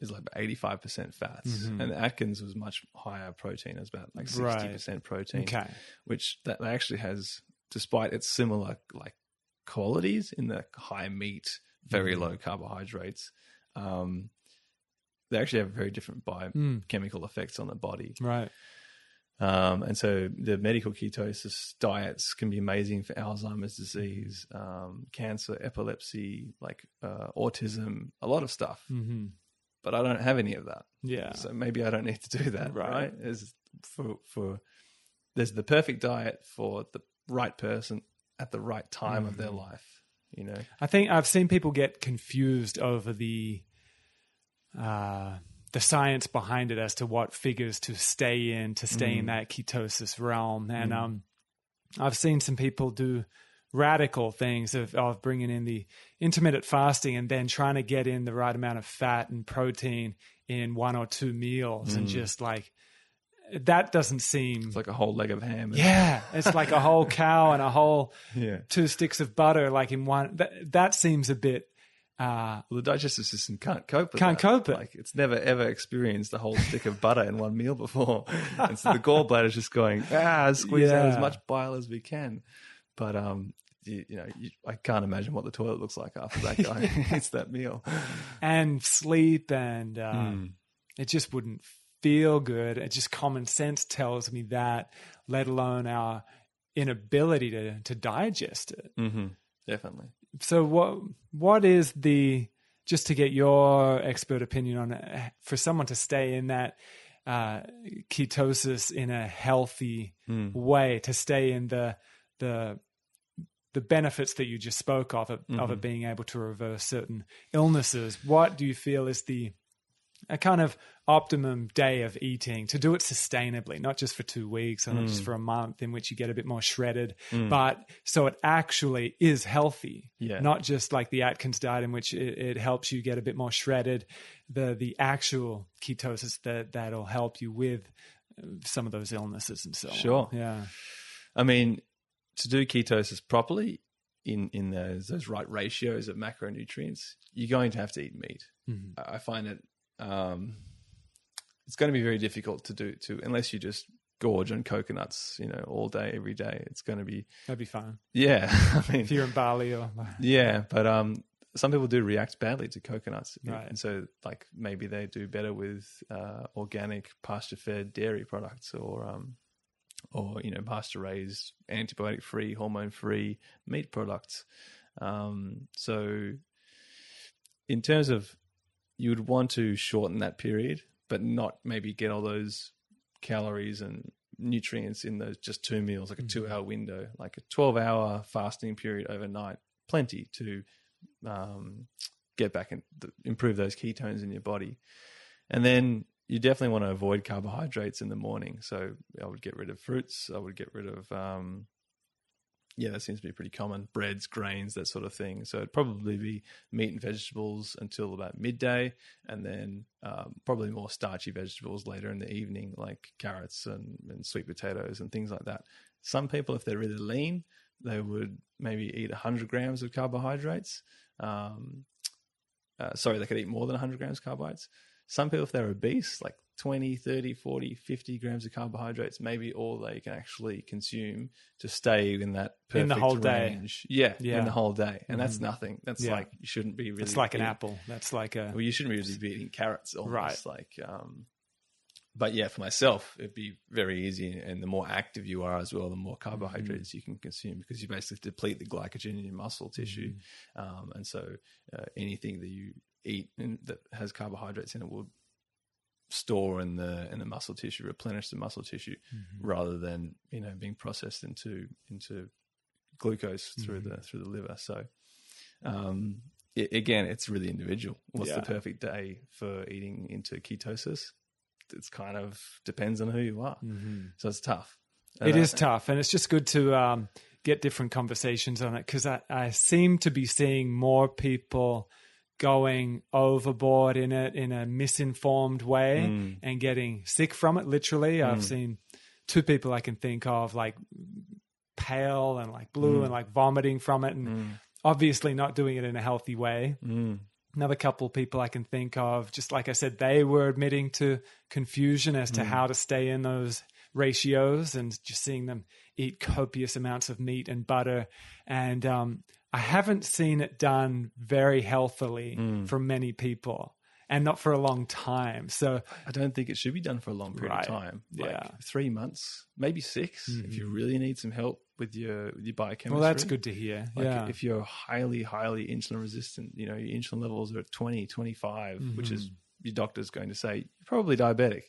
[SPEAKER 2] is like 85% fats, and the Atkins was much higher protein. It was about like 60% protein, which that actually has, despite its similar like qualities in the high meat, very low carbohydrates, they actually have very different biochemical effects on the body.
[SPEAKER 1] Right.
[SPEAKER 2] And so the medical ketosis diets can be amazing for Alzheimer's disease, cancer, epilepsy, like autism, a lot of stuff. But I don't have any of that.
[SPEAKER 1] Yeah.
[SPEAKER 2] So maybe I don't need to do that. Right. There's the perfect diet for the right person at the right time of their life.
[SPEAKER 1] I think I've seen people get confused over the science behind it as to what figures to stay in that ketosis realm. And I've seen some people do radical things of bringing in the intermittent fasting and then trying to get in the right amount of fat and protein in 1 or 2 meals, and just like, that doesn't seem...
[SPEAKER 2] It's like a whole leg of ham.
[SPEAKER 1] Yeah, it's like a whole cow and a whole 2 sticks of butter, like in one. That seems a bit...
[SPEAKER 2] well, the digestive system can't cope with
[SPEAKER 1] it.
[SPEAKER 2] Like, it's never, ever experienced a whole stick of butter in one meal before. And so the gallbladder is just going, squeeze out as much bile as we can. But, I can't imagine what the toilet looks like after that guy eats that meal.
[SPEAKER 1] And sleep, and it just wouldn't feel good. It just, common sense tells me that, let alone our inability to digest it.
[SPEAKER 2] Definitely.
[SPEAKER 1] So what is just to get your expert opinion on it, for someone to stay in that ketosis in a healthy way, to stay in the benefits that you just spoke of it being able to reverse certain illnesses, what do you feel is a kind of optimum day of eating to do it sustainably, not just for 2 weeks or not just for a month, in which you get a bit more shredded, but so it actually is healthy, not just like the Atkins diet in which it helps you get a bit more shredded, the actual ketosis that'll help you with some of those illnesses and so on.
[SPEAKER 2] Sure.
[SPEAKER 1] Yeah.
[SPEAKER 2] I mean, to do ketosis properly in those right ratios of macronutrients, you're going to have to eat meat. I find it it's going to be very difficult to do unless you just gorge on coconuts, all day, every day. It's going to be...
[SPEAKER 1] That'd be fine.
[SPEAKER 2] Yeah. I mean,
[SPEAKER 1] if you're in Bali or...
[SPEAKER 2] Yeah, but some people do react badly to coconuts.
[SPEAKER 1] Right.
[SPEAKER 2] And so like maybe they do better with organic pasture-fed dairy products or pasture-raised, antibiotic-free, hormone-free meat products. So in terms of, you would want to shorten that period, but not maybe get all those calories and nutrients in those just 2 meals, like a 2-hour window, like a 12-hour fasting period overnight, plenty to get back and improve those ketones in your body. And then you definitely want to avoid carbohydrates in the morning. So I would get rid of fruits. I would get rid of, that seems to be pretty common, breads, grains, that sort of thing. So it'd probably be meat and vegetables until about midday, and then probably more starchy vegetables later in the evening, like carrots and sweet potatoes and things like that. Some people, if they're really lean, they would maybe eat 100 grams of carbohydrates. They could eat more than 100 grams of carbohydrates. Some people, if they're obese, like 20, 30, 40, 50 grams of carbohydrates, maybe all they can actually consume to stay in that perfect
[SPEAKER 1] in the whole
[SPEAKER 2] range.
[SPEAKER 1] Day.
[SPEAKER 2] Yeah, in the whole day. And that's nothing. That's like, you shouldn't be really...
[SPEAKER 1] It's like an apple. That's like a...
[SPEAKER 2] Well, you shouldn't really be eating carrots almost.
[SPEAKER 1] Right.
[SPEAKER 2] But yeah, for myself, it'd be very easy. And the more active you are as well, the more carbohydrates you can consume, because you basically deplete the glycogen in your muscle tissue. And so anything that you eat that has carbohydrates in it will store in the muscle tissue, replenish the muscle tissue, rather than being processed into glucose through the liver. So again, it's really individual. What's the perfect day for eating into ketosis? It's kind of depends on who you are. So it's tough.
[SPEAKER 1] It is tough, and it's just good to get different conversations on it, because I seem to be seeing more people going overboard in it in a misinformed way and getting sick from it, literally. I've seen 2 people I can think of, like pale and like blue and like vomiting from it, and obviously not doing it in a healthy way. Another couple of people I can think of, just like I said, they were admitting to confusion as to how to stay in those ratios, and just seeing them eat copious amounts of meat and butter. And I haven't seen it done very healthily for many people, and not for a long time. So
[SPEAKER 2] I don't think it should be done for a long period of time. Like 3 months, maybe 6, if you really need some help with your biochemistry.
[SPEAKER 1] Well, that's good to hear.
[SPEAKER 2] If you're highly insulin resistant, your insulin levels are at 20, 25, which is your doctor's going to say you're probably diabetic.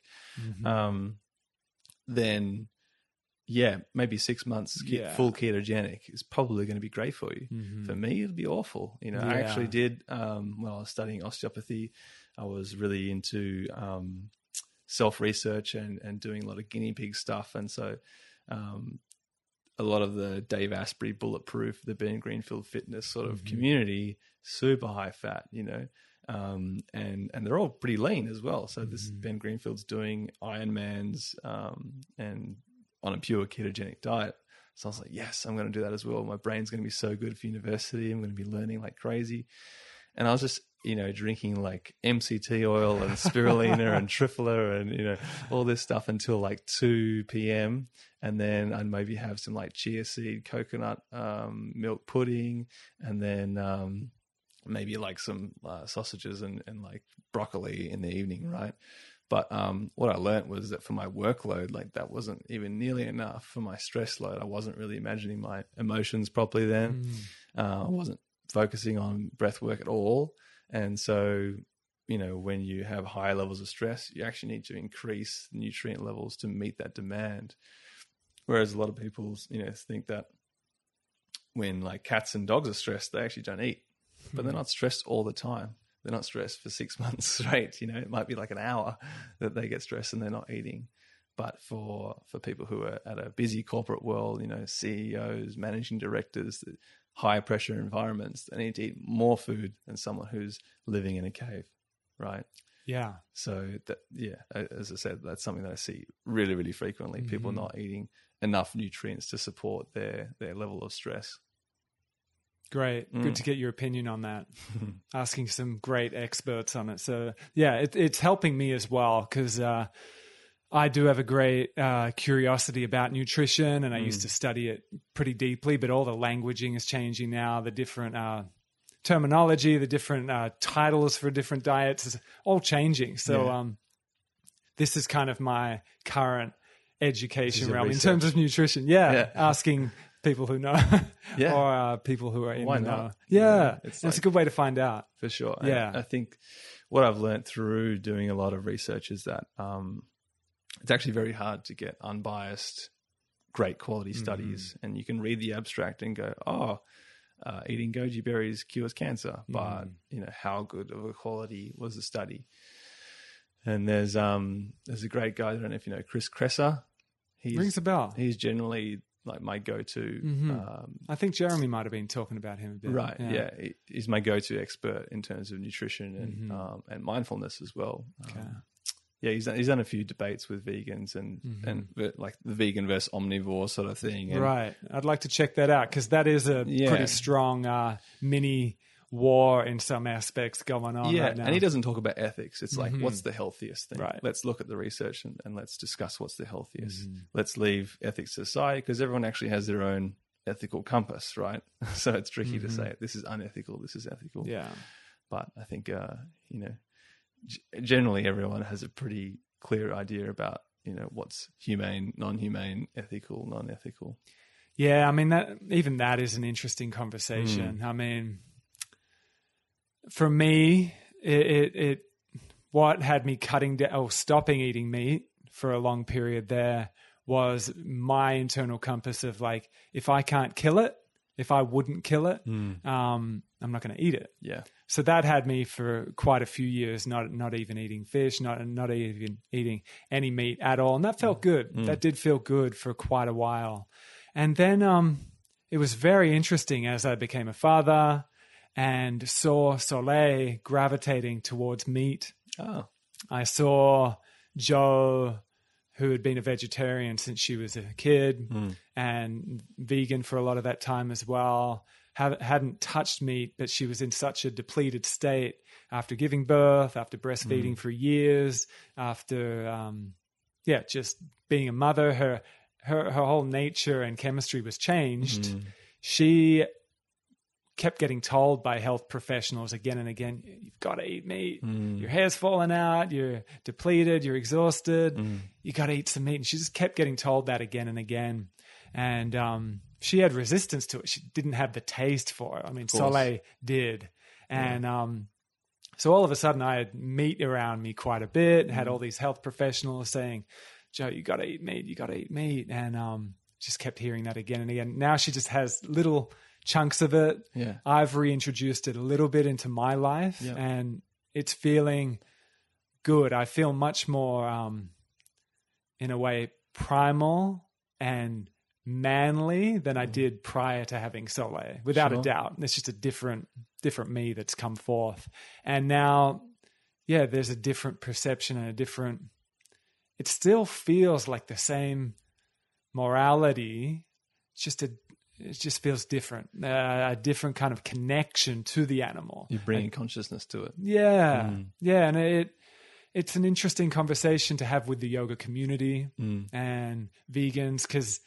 [SPEAKER 2] Then maybe 6 months full ketogenic is probably going to be great for you. For me, it'll be awful. I actually did, when I was studying osteopathy, I was really into self-research and doing a lot of guinea pig stuff. And so a lot of the Dave Asprey Bulletproof, the Ben Greenfield Fitness sort of community, super high fat, and they're all pretty lean as well. So this Ben Greenfield's doing Ironmans and on a pure ketogenic diet. So I was like, yes, I'm going to do that as well. My brain's going to be so good for university. I'm going to be learning like crazy. And I was just, drinking like MCT oil and spirulina and triphala and, all this stuff until like 2 p.m. And then I'd maybe have some like chia seed, coconut milk pudding, and then maybe like some sausages and like broccoli in the evening, right? But what I learned was that for my workload, like that wasn't even nearly enough. For my stress load, I wasn't really imagining my emotions properly then. I wasn't focusing on breath work at all. And so, when you have higher levels of stress, you actually need to increase nutrient levels to meet that demand. Whereas a lot of people, think that when like cats and dogs are stressed, they actually don't eat. But they're not stressed all the time. They're not stressed for 6 months straight. It might be like an hour that they get stressed and they're not eating. But for people who are at a busy corporate world, CEOs, managing directors, high pressure environments, they need to eat more food than someone who's living in a cave, right?
[SPEAKER 1] Yeah.
[SPEAKER 2] So as I said, that's something that I see really, really frequently. People not eating enough nutrients to support their level of stress.
[SPEAKER 1] Great. Good to get your opinion on that. Asking some great experts on it. So it's helping me as well, because I do have a great curiosity about nutrition, and I used to study it pretty deeply, but all the languaging is changing now. The different terminology, the different titles for different diets is all changing. So this is kind of my current education realm in terms of nutrition. Asking people who know or people who are in the know. It's a good way to find out.
[SPEAKER 2] For sure. I think what I've learned through doing a lot of research is that it's actually very hard to get unbiased, great quality studies. And you can read the abstract and go, eating goji berries cures cancer. But, how good of a quality was the study? And there's a great guy, I don't know if you know, Chris Kresser.
[SPEAKER 1] Rings a bell.
[SPEAKER 2] He's generally like my go-to.
[SPEAKER 1] I think Jeremy might have been talking about him a bit.
[SPEAKER 2] Right, yeah. He's my go-to expert in terms of nutrition and mindfulness as well.
[SPEAKER 1] Okay.
[SPEAKER 2] He's done a few debates with vegans and like the vegan versus omnivore sort of thing. And
[SPEAKER 1] right. I'd like to check that out, because that is a pretty strong mini war in some aspects going on right now.
[SPEAKER 2] And he doesn't talk about ethics. It's like, what's the healthiest thing?
[SPEAKER 1] Right.
[SPEAKER 2] Let's look at the research and let's discuss what's the healthiest. Let's leave ethics to the side, because everyone actually has their own ethical compass, right? So it's tricky to say this is unethical, this is ethical.
[SPEAKER 1] Yeah.
[SPEAKER 2] But I think, generally everyone has a pretty clear idea about, what's humane, non-humane, ethical, non-ethical.
[SPEAKER 1] Yeah, I mean, that is an interesting conversation. I mean, for me, what had me cutting down or stopping eating meat for a long period there was my internal compass of like, if I can't kill it, if I wouldn't kill it, I'm not going to eat it.
[SPEAKER 2] Yeah.
[SPEAKER 1] So that had me for quite a few years, not even eating fish, not even eating any meat at all. And that felt good. That did feel good for quite a while. And then it was very interesting as I became a father and saw Soleil gravitating towards meat.
[SPEAKER 2] Oh.
[SPEAKER 1] I saw Jo, who had been a vegetarian since she was a kid and vegan for a lot of that time as well, hadn't touched meat, but she was in such a depleted state after giving birth, after breastfeeding for years, after, just being a mother. Her whole nature and chemistry was changed. She kept getting told by health professionals again and again, you've got to eat meat. Your hair's falling out. You're depleted. You're exhausted. You got to eat some meat. And she just kept getting told that again and again. And she had resistance to it. She didn't have the taste for it. I mean, Soleil did. And so all of a sudden I had meat around me quite a bit, had all these health professionals saying, Jo, you got to eat meat. You got to eat meat. And just kept hearing that again and again. Now she just has little chunks of it.
[SPEAKER 2] Yeah.
[SPEAKER 1] I've reintroduced it a little bit into my life and it's feeling good. I feel much more, in a way, primal and manly than I did prior to having Soleil, without a doubt. It's just a different me that's come forth. And now, there's a different perception and it still feels like the same morality. It just feels different, a different kind of connection to the animal.
[SPEAKER 2] You're bringing consciousness to it.
[SPEAKER 1] Yeah. And it's an interesting conversation to have with the yoga community and vegans, because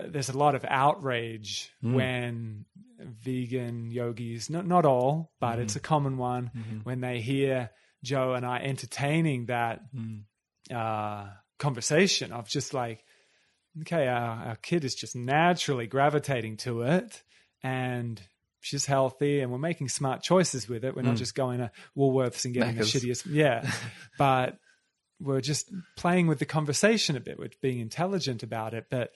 [SPEAKER 1] there's a lot of outrage when vegan yogis, not all, but it's a common one, when they hear Jo and I entertaining that conversation of just like, okay, our kid is just naturally gravitating to it and she's healthy and we're making smart choices with it. We're not just going to Woolworths and getting the shittiest. Yeah. But we're just playing with the conversation a bit. We're being intelligent about it. But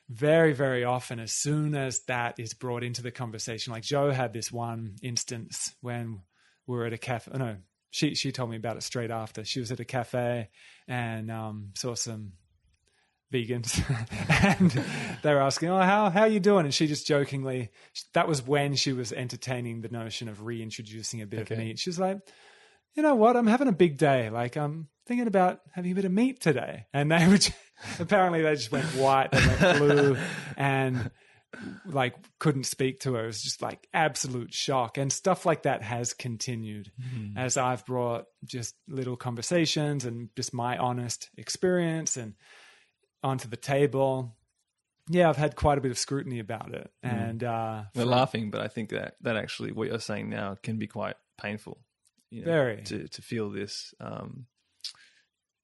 [SPEAKER 1] very, very often, as soon as that is brought into the conversation, like Jo had this one instance when we were at a cafe. Oh, no, she told me about it straight after. She was at a cafe and saw some vegans and they were asking, how are you doing? And she just jokingly, that was when she was entertaining the notion of reintroducing a bit of meat. She's like, you know what? I'm having a big day. Like, I'm thinking about having a bit of meat today. And they would apparently they just went white, they went blue and like couldn't speak to her. It was just like absolute shock. And stuff like that has continued as I've brought just little conversations and just my honest experience and onto the table. I've had quite a bit of scrutiny about it. And
[SPEAKER 2] we're laughing, but I think that actually what you're saying now can be quite painful.
[SPEAKER 1] Very.
[SPEAKER 2] To feel this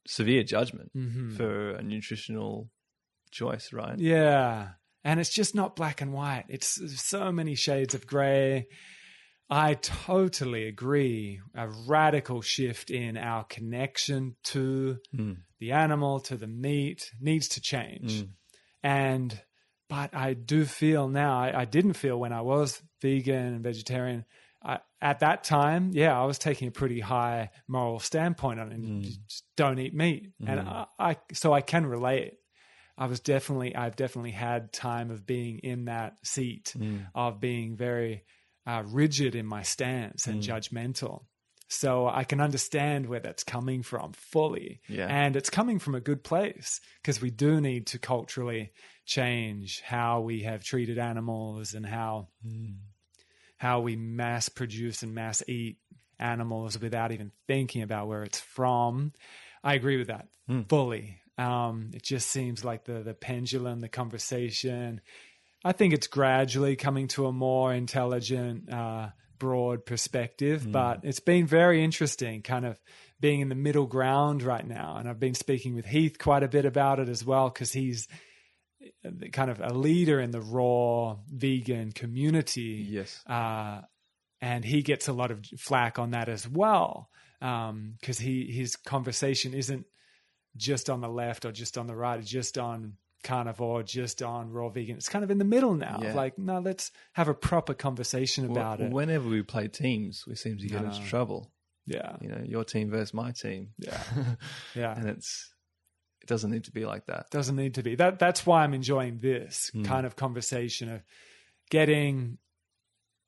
[SPEAKER 2] severe judgment for a nutritional choice, right?
[SPEAKER 1] Yeah. And it's just not black and white. It's so many shades of gray. I totally agree. A radical shift in our connection to the animal, to the meat, needs to change. But I do feel now, I didn't feel when I was vegan and vegetarian. At that time, I was taking a pretty high moral standpoint on it. And just don't eat meat. And so I can relate. I've definitely had time of being in that seat of being very rigid in my stance and judgmental. So I can understand where that's coming from fully. Yeah. And it's coming from a good place because we do need to culturally change how we have treated animals and how we mass produce and mass eat animals without even thinking about where it's from. I agree with that fully. It just seems like the pendulum, the conversation, I think it's gradually coming to a more intelligent, broad perspective, but it's been very interesting kind of being in the middle ground right now. And I've been speaking with Heath quite a bit about it as well, because he's kind of a leader in the raw vegan community.
[SPEAKER 2] Yes.
[SPEAKER 1] And he gets a lot of flack on that as well. because his conversation isn't just on the left or just on the right, it's just on carnivore, just on raw vegan. It's kind of in the middle now.
[SPEAKER 2] Yeah.
[SPEAKER 1] Like, no, let's have a proper conversation about it.
[SPEAKER 2] Whenever we play teams, we seem to get into trouble.
[SPEAKER 1] Yeah.
[SPEAKER 2] Your team versus my team.
[SPEAKER 1] Yeah. Yeah.
[SPEAKER 2] And it doesn't need to be like that.
[SPEAKER 1] Doesn't need to be. That's why I'm enjoying this kind of conversation of getting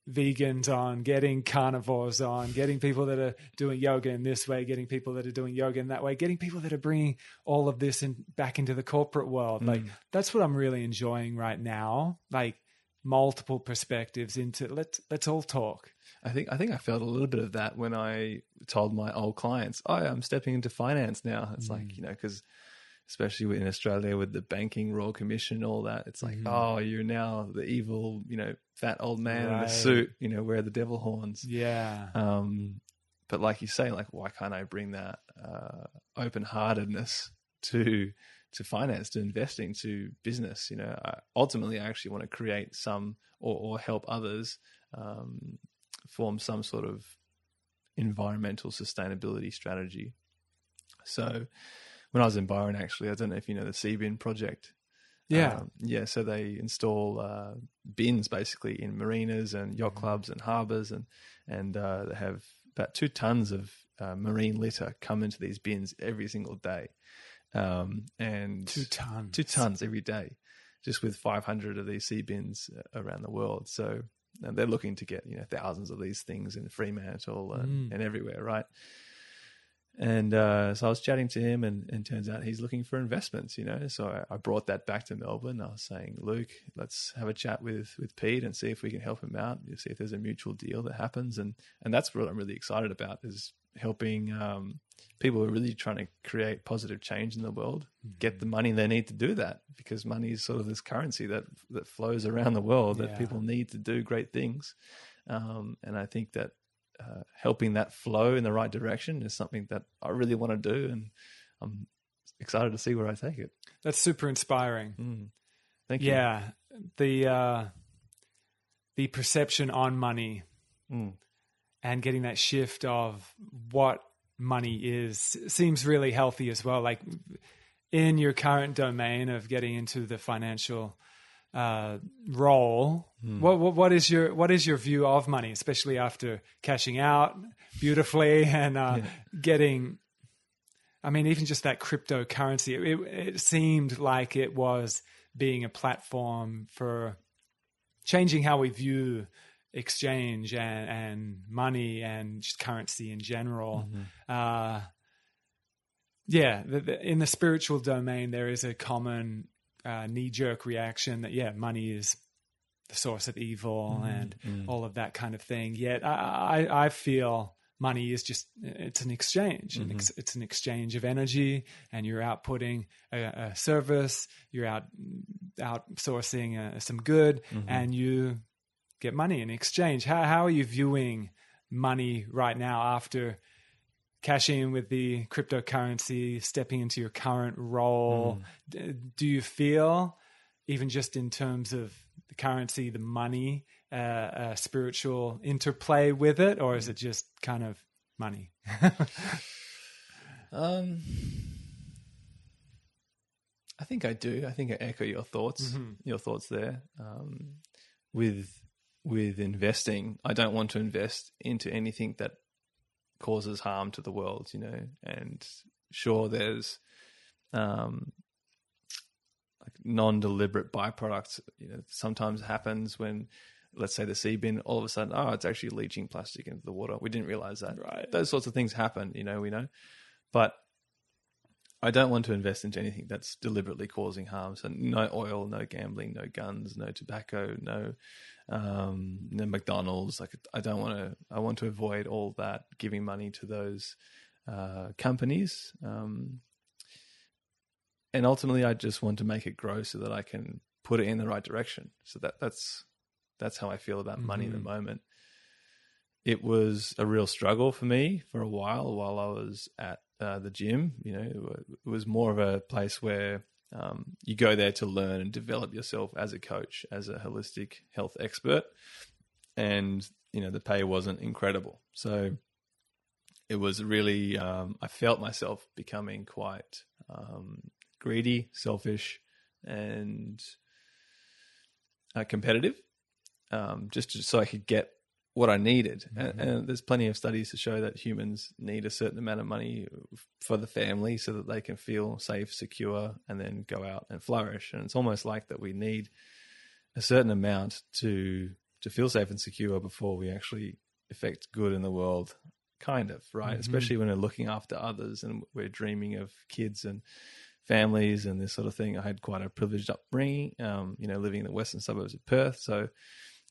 [SPEAKER 1] vegans on, getting carnivores on, getting people that are doing yoga in this way, getting people that are doing yoga in that way, getting people that are bringing all of this back into the corporate world. Like, that's what I'm really enjoying right now. Like, multiple perspectives into let's all talk.
[SPEAKER 2] I think I felt a little bit of that when I told my old clients, I'm stepping into finance now. It's like, because especially in Australia with the banking Royal Commission and all that, it's like, you're now the evil, fat old man in a suit, wear the devil horns.
[SPEAKER 1] Yeah.
[SPEAKER 2] But like you say, like, why can't I bring that open-heartedness to finance, to investing, to business? Ultimately, I actually want to create some or help others form some sort of environmental sustainability strategy. So when I was in Byron, actually, I don't know if you know the Seabin project.
[SPEAKER 1] Yeah.
[SPEAKER 2] So they install bins basically in marinas and yacht clubs and harbours, and they have about 2 tons of marine litter come into these bins every single day. And
[SPEAKER 1] 2 tons.
[SPEAKER 2] 2 tons every day, just with 500 of these sea bins around the world. So they're looking to get thousands of these things in Fremantle and everywhere, right? And so I was chatting to him, and turns out he's looking for investments. So I brought that back to Melbourne. I was saying, Luke, let's have a chat with Pete and see if we can help him out. See if there's a mutual deal that happens, and that's what I'm really excited about, is helping people who are really trying to create positive change in the world get the money they need to do that, because money is sort of this currency that flows around the world that people need to do great things. And I think that helping that flow in the right direction is something that I really want to do, and I'm excited to see where I take it.
[SPEAKER 1] That's super inspiring.
[SPEAKER 2] Thank you.
[SPEAKER 1] Yeah, the perception on money and getting that shift of what money is seems really healthy as well. Like, in your current domain of getting into the financial role, what is your view of money, especially after cashing out beautifully and getting, I mean, even just that cryptocurrency, it seemed like it was being a platform for changing how we view exchange and money and just currency in general. In the spiritual domain, there is a common knee-jerk reaction that money is the source of evil and all of that kind of thing. Yet I feel money is just, it's an exchange. It's an exchange of energy, and you're outputting a service, you're outsourcing some good, and you get money in exchange. How are you viewing money right now after cashing in with the cryptocurrency, stepping into your current role? Do you feel, even just in terms of the currency, the money, a spiritual interplay with it, or is it just kind of money?
[SPEAKER 2] I think I do. I think I echo your thoughts. Your thoughts there. With investing, I don't want to invest into anything that causes harm to the world, and sure, there's like non-deliberate byproducts, sometimes happens when, let's say, the sea bin, all of a sudden, it's actually leaching plastic into the water. We didn't realize that.
[SPEAKER 1] Right.
[SPEAKER 2] Those sorts of things happen, we know. But I don't want to invest into anything that's deliberately causing harm. So no oil, no gambling, no guns, no tobacco, no McDonald's. Like, I want to avoid all that, giving money to those companies. And ultimately, I just want to make it grow so that I can put it in the right direction. So that's how I feel about money at the moment. It was a real struggle for me for a while I was at the gym. It was more of a place where you go there to learn and develop yourself as a coach, as a holistic health expert. And, the pay wasn't incredible. So it was really, I felt myself becoming quite greedy, selfish, and competitive, just so I could get what I needed. And there's plenty of studies to show that humans need a certain amount of money for the family so that they can feel safe, secure, and then go out and flourish. And it's almost like that we need a certain amount to feel safe and secure before we actually affect good in the world, kind of, right? Especially when we're looking after others and we're dreaming of kids and families and this sort of thing. I had quite a privileged upbringing, living in the western suburbs of Perth. So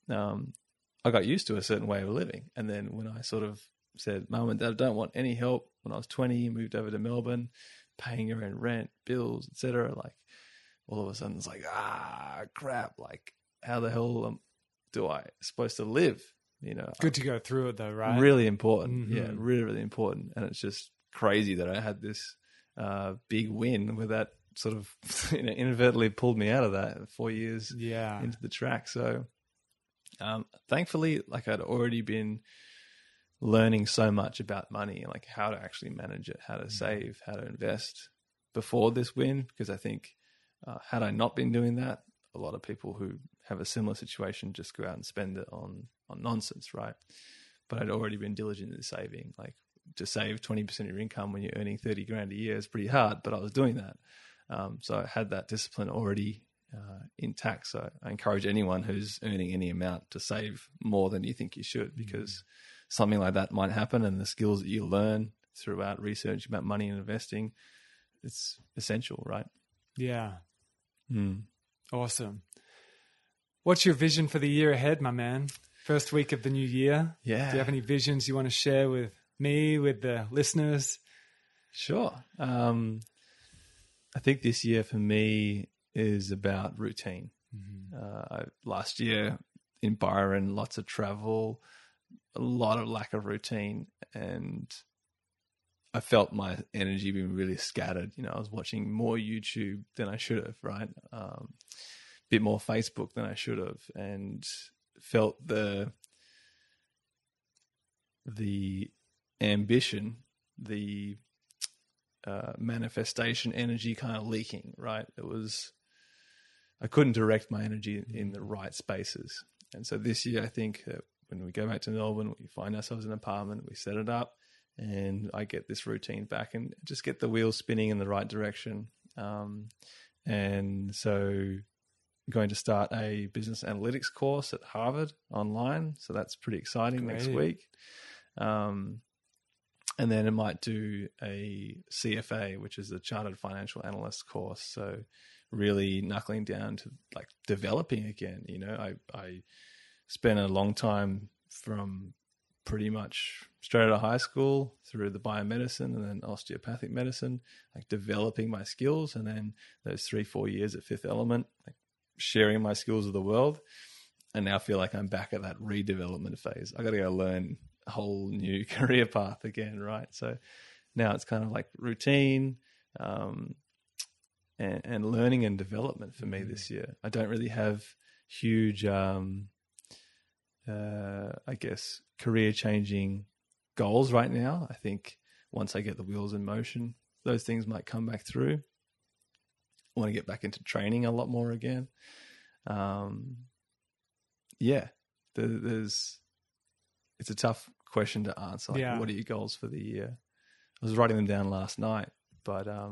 [SPEAKER 2] I got used to a certain way of living. And then when I sort of said, Mum and Dad, I don't want any help, when I was 20, moved over to Melbourne, paying your own rent, bills, etc. Like all of a sudden it's like, crap, like how the hell do I supposed to live?
[SPEAKER 1] Good to go through it though, right?
[SPEAKER 2] Really important. Yeah, really, really important. And it's just crazy that I had this big win where that sort of inadvertently pulled me out of that 4 years into the track. So thankfully, like I'd already been learning so much about money and like how to actually manage it, how to save, how to invest before this win. Because I think had I not been doing that, a lot of people who have a similar situation just go out and spend it on nonsense, right? But I'd already been diligent in saving. Like to save 20% of your income when you're earning 30 grand a year is pretty hard, but I was doing that. So I had that discipline already intact. So I encourage anyone who's earning any amount to save more than you think you should, because something like that might happen, and the skills that you learn throughout research about money and investing, it's essential, right?
[SPEAKER 1] Yeah. Awesome. What's your vision for the year ahead, my man? First week of the new year.
[SPEAKER 2] Yeah.
[SPEAKER 1] Do you have any visions you want to share with me, with the listeners?
[SPEAKER 2] Sure. I think this year for me is about routine. Last year in Byron, lots of travel, a lot of lack of routine, and I felt my energy being really scattered. I was watching more YouTube than I should have, right? Bit more Facebook than I should have, and felt the ambition, the manifestation energy kind of leaking, right? I couldn't direct my energy in the right spaces. And so this year, I think that when we go back to Melbourne, we find ourselves in an apartment, we set it up, and I get this routine back and just get the wheels spinning in the right direction. And so I'm going to start a business analytics course at Harvard online. So that's pretty exciting. Next week. And then I might do a CFA, which is a Chartered Financial Analyst course. So really knuckling down to like developing again. I spent a long time from pretty much straight out of high school through the biomedicine and then osteopathic medicine, like developing my skills. And then those 3-4 years at Fifth Element, like sharing my skills with the world. And now I feel like I'm back at that redevelopment phase. I got to go learn a whole new career path again, right? So now it's kind of like routine and learning and development for me this year. I don't really have huge, I guess, career-changing goals right now. I think once I get the wheels in motion, those things might come back through. I want to get back into training a lot more again. It's a tough question to answer. Like, what are your goals for the year? I was writing them down last night, but I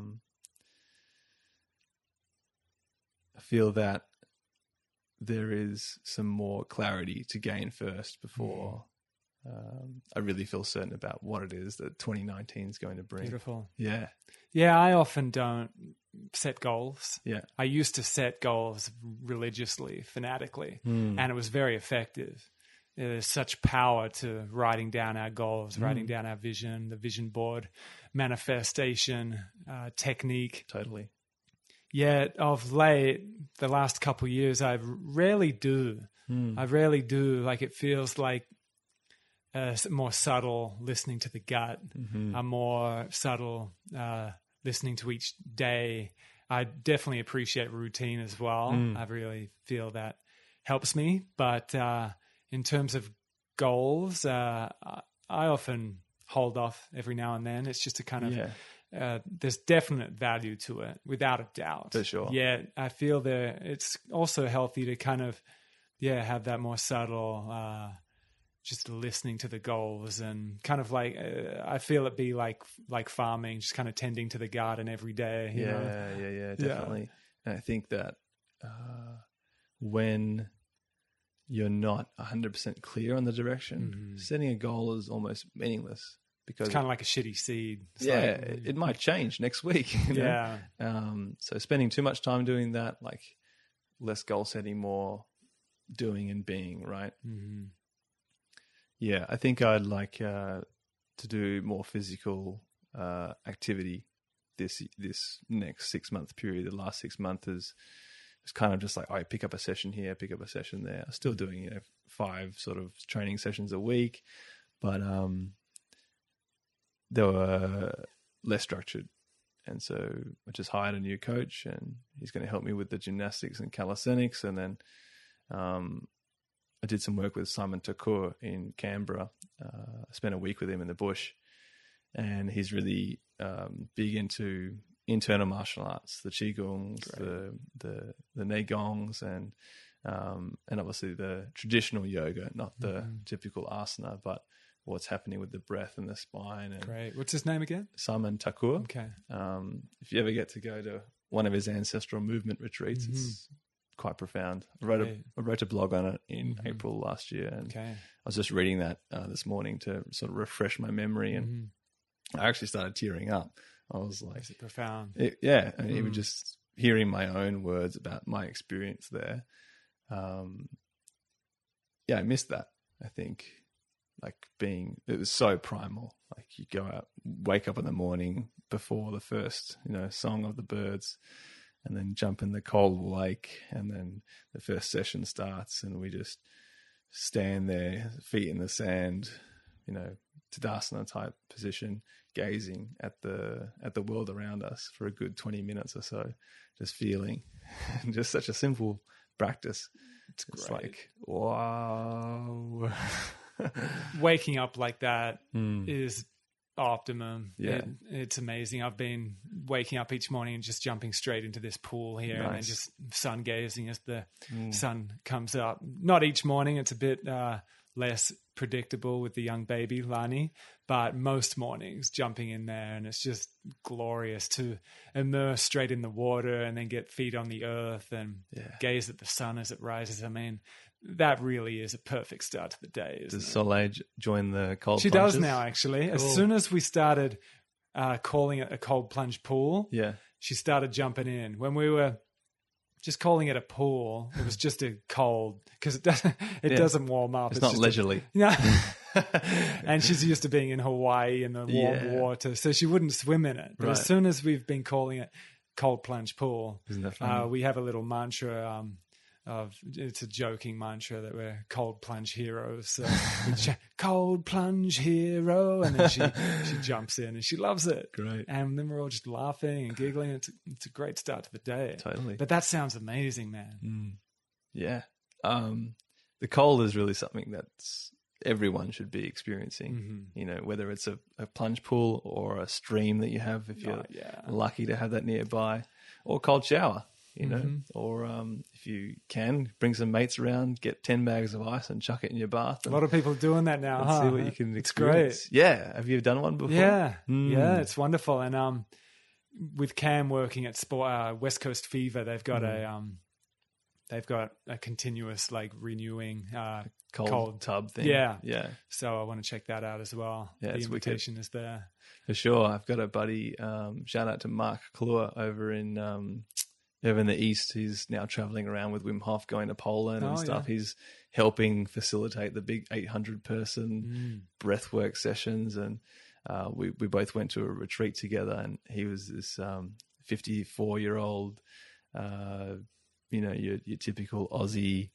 [SPEAKER 2] feel that there is some more clarity to gain first before I really feel certain about what it is that 2019 is going to bring.
[SPEAKER 1] Beautiful.
[SPEAKER 2] Yeah.
[SPEAKER 1] Yeah, I often don't set goals.
[SPEAKER 2] Yeah.
[SPEAKER 1] I used to set goals religiously, fanatically, and it was very effective. There's such power to writing down our goals, writing down our vision, the vision board, manifestation, technique.
[SPEAKER 2] Totally.
[SPEAKER 1] Yet of late, the last couple of years, I rarely do. I rarely do. Like it feels like more subtle listening to the gut, a more subtle listening to each day. I definitely appreciate routine as well. I really feel that helps me. But in terms of goals, I often hold off every now and then. It's just a kind of, there's definite value to it, without a doubt.
[SPEAKER 2] For sure.
[SPEAKER 1] Yeah, I feel it's also healthy to kind of, have that more subtle, just listening to the goals, and kind of like, I feel it be like farming, just kind of tending to the garden every day. You know?
[SPEAKER 2] Definitely. And I think that when you're not 100% clear on the direction, setting a goal is almost meaningless, because
[SPEAKER 1] it's kind of like a shitty seed. It's
[SPEAKER 2] it might change next week. You know? So spending too much time doing that, like less goal setting, more doing and being, right? Mm-hmm. Yeah, I think I'd like to do more physical activity this next 6 month period. The last 6 months is kind of just like, I pick up a session here, pick up a session there. I'm still doing 5 sort of training sessions a week, but they were less structured. And so I just hired a new coach, and he's going to help me with the gymnastics and calisthenics. And then I did some work with Simon Takur in Canberra. I spent a week with him in the bush, and he's really big into internal martial arts, the qigongs, the neigongs, and obviously the traditional yoga, not the typical asana, but what's happening with the breath and the spine. And
[SPEAKER 1] great. What's his name again?
[SPEAKER 2] Simon Takur.
[SPEAKER 1] Okay.
[SPEAKER 2] If you ever get to go to one of his ancestral movement retreats, it's quite profound. I wrote a blog on it in April last year, and I was just reading that this morning to sort of refresh my memory, and I actually started tearing up. I was like,
[SPEAKER 1] is it profound?
[SPEAKER 2] Even just hearing my own words about my experience there. I missed that. I think, like, it was so primal. Like, you go out, wake up in the morning before the first, song of the birds, and then jump in the cold lake, and then the first session starts, and we just stand there, feet in the sand, Tadasana type position, gazing at the world around us for a good 20 minutes or so, just feeling. Just such a simple practice. It's like, wow.
[SPEAKER 1] Waking up like that is optimum.
[SPEAKER 2] Yeah.
[SPEAKER 1] It's amazing. I've been waking up each morning and just jumping straight into this pool here, and then just sun gazing as the sun comes up. Not each morning. It's a bit less predictable with the young baby Lani, but most mornings jumping in there, and it's just glorious to immerse straight in the water and then get feet on the earth and gaze at the sun as it rises. I mean, that really is a perfect start to the day.
[SPEAKER 2] Does Soleil join the cold
[SPEAKER 1] She
[SPEAKER 2] plunges?
[SPEAKER 1] does now, actually. Cool. As soon as we started calling it a cold plunge pool, she started jumping in. When we were just calling it a pool, it was just a cold, because it doesn't warm up.
[SPEAKER 2] It's not leisurely.
[SPEAKER 1] And she's used to being in Hawaii in the warm water, so she wouldn't swim in it. But as soon as we've been calling it cold plunge pool,
[SPEAKER 2] isn't that funny?
[SPEAKER 1] We have a little mantra it's a joking mantra that we're cold plunge heroes. So cold plunge hero, and then she jumps in and she loves it.
[SPEAKER 2] Great.
[SPEAKER 1] And then we're all just laughing and giggling. It's a great start to the day.
[SPEAKER 2] Totally.
[SPEAKER 1] But that sounds amazing, man.
[SPEAKER 2] Yeah. The cold is really something that's everyone should be experiencing, whether it's a plunge pool or a stream that you have, if you're lucky to have that nearby, or a cold shower. Or if you can, bring some mates around, get 10 bags of ice and chuck it in your bath.
[SPEAKER 1] A lot of people are doing that now,
[SPEAKER 2] see what you can experience.
[SPEAKER 1] It's great.
[SPEAKER 2] Yeah. Have you done one before?
[SPEAKER 1] Yeah. Yeah, it's wonderful. And with Cam working at West Coast Fever, they've got a continuous, like, renewing
[SPEAKER 2] cold tub thing.
[SPEAKER 1] Yeah. So I want to check that out as well.
[SPEAKER 2] Yeah,
[SPEAKER 1] the invitation is there.
[SPEAKER 2] For sure. I've got a buddy, shout out to Mark Klua over in the East. He's now traveling around with Wim Hof, going to Poland and stuff. Yeah. He's helping facilitate the big 800-person breathwork sessions. And we both went to a retreat together, and he was this 54-year-old, your typical Aussie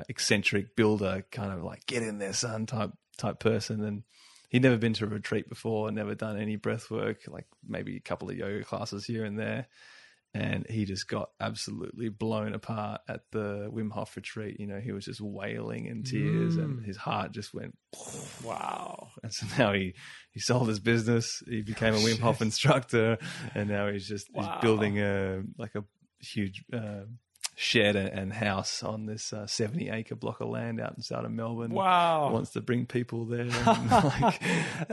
[SPEAKER 2] eccentric builder, kind of like, get in there, son, type person. And he'd never been to a retreat before, never done any breath work, like maybe a couple of yoga classes here and there. And he just got absolutely blown apart at the Wim Hof retreat. You know, he was just wailing in tears and his heart just went,
[SPEAKER 1] wow.
[SPEAKER 2] And so now he sold his business. He became a Wim Hof instructor. And now he's building a huge shed and house on this 70-acre block of land out inside of Melbourne.
[SPEAKER 1] Wow.
[SPEAKER 2] Wants to bring people there. And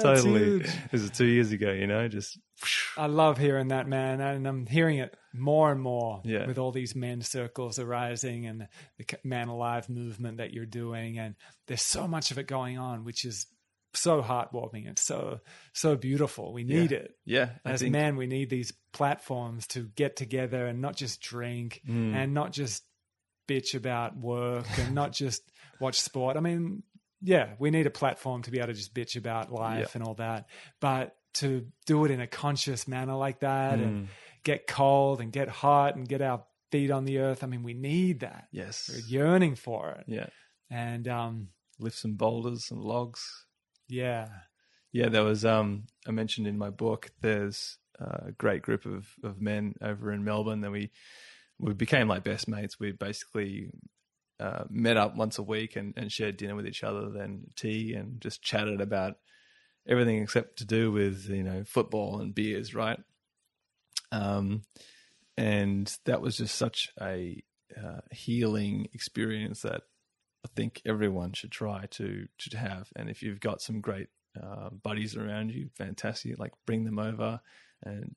[SPEAKER 2] totally. Huge. This is 2 years ago, you know, just.
[SPEAKER 1] I love hearing that, man. And I'm hearing it more and more with all these men's circles arising and the Man Alive movement that you're doing. And there's so much of it going on, which is so heartwarming. It's so beautiful. We need it.
[SPEAKER 2] Yeah.
[SPEAKER 1] As men, we need these platforms to get together and not just drink and not just bitch about work and not just watch sport. I mean, yeah, we need a platform to be able to just bitch about life and all that. But to do it in a conscious manner like that and get cold and get hot and get our feet on the earth. I mean, we need that.
[SPEAKER 2] Yes.
[SPEAKER 1] We're yearning for it.
[SPEAKER 2] Yeah.
[SPEAKER 1] And
[SPEAKER 2] lift some boulders and logs.
[SPEAKER 1] Yeah.
[SPEAKER 2] Yeah, there was, I mentioned in my book, there's a great group of men over in Melbourne that we became like best mates. We basically met up once a week and shared dinner with each other, then tea, and just chatted about everything except to do with, you know, football and beers, right? And that was just such a healing experience that I think everyone should try to have. And if you've got some great buddies around you, fantastic, like bring them over. And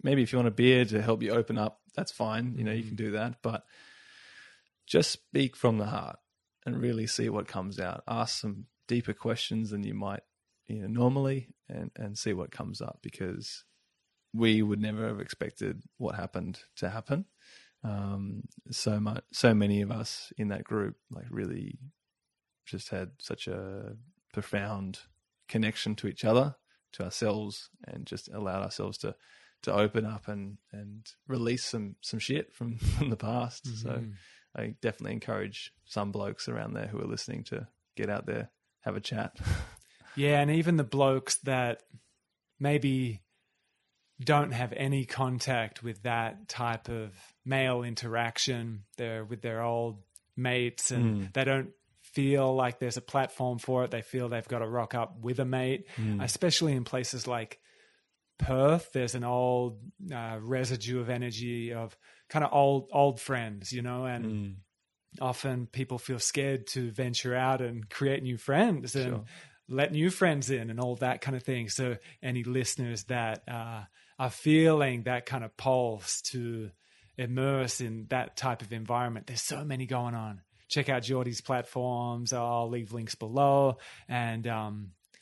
[SPEAKER 2] maybe if you want a beer to help you open up, that's fine. You know, you can do that. But just speak from the heart and really see what comes out. Ask some deeper questions than you might, you know, normally, and see what comes up, because we would never have expected what happened to happen. So many of us in that group like really just had such a profound connection to each other, to ourselves, and just allowed ourselves to open up and release some shit from the past. So I definitely encourage some blokes around there who are listening to get out there, have a chat.
[SPEAKER 1] Yeah, and even the blokes that maybe don't have any contact with that type of male interaction, they're with their old mates and they don't feel like there's a platform for it. They feel they've got to rock up with a mate, especially in places like Perth. There's an old residue of energy of kind of old friends, you know, and often people feel scared to venture out and create new friends and let new friends in and all that kind of thing. So any listeners that are feeling that kind of pulse to immerse in that type of environment, there's so many going on. Check out Geordie's platforms. I'll leave links below. And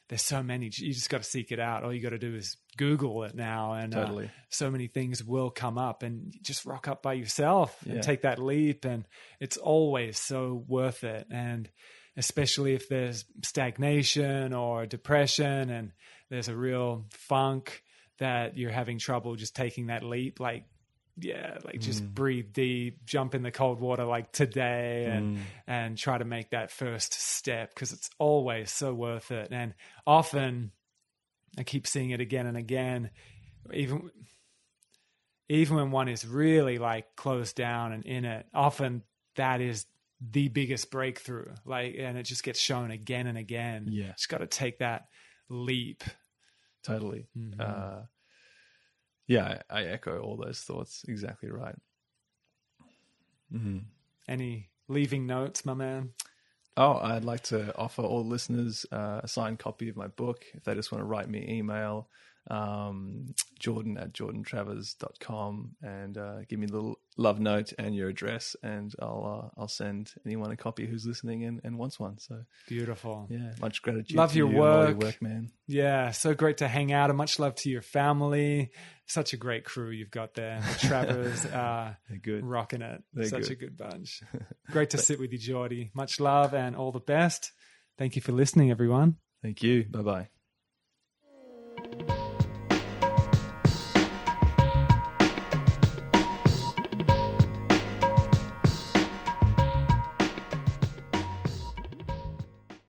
[SPEAKER 1] there's so many. You just got to seek it out. All you got to do is Google it now. And so many things will come up, and just rock up by yourself and take that leap. And it's always so worth it. And especially if there's stagnation or depression and there's a real funk that you're having trouble just taking that leap, just breathe deep, jump in the cold water like today and try to make that first step, because it's always so worth it. And often I keep seeing it again and again, even when one is really like closed down and in it, often that is the biggest breakthrough, and it just gets shown again and again. Yeah. Just got to take that leap.
[SPEAKER 2] Totally. Yeah, I echo all those thoughts. Exactly right.
[SPEAKER 1] Any leaving notes, my man?
[SPEAKER 2] Oh, I'd like to offer all listeners a signed copy of my book. If they just want to write me email, jordan@jordantravers.com, and give me a little love note and your address, and I'll send anyone a copy who's listening and wants one. So
[SPEAKER 1] beautiful.
[SPEAKER 2] Yeah, much gratitude.
[SPEAKER 1] Love
[SPEAKER 2] to
[SPEAKER 1] your
[SPEAKER 2] you
[SPEAKER 1] work.
[SPEAKER 2] And all your work, man.
[SPEAKER 1] Yeah, so great to hang out, and much love to your family. Such a great crew you've got there. The Travers are
[SPEAKER 2] good.
[SPEAKER 1] Rocking it.
[SPEAKER 2] They're
[SPEAKER 1] Such
[SPEAKER 2] good.
[SPEAKER 1] a good bunch. Great to sit with you, Geordie. Much love and all the best. Thank you for listening, everyone.
[SPEAKER 2] Thank you. Bye-bye.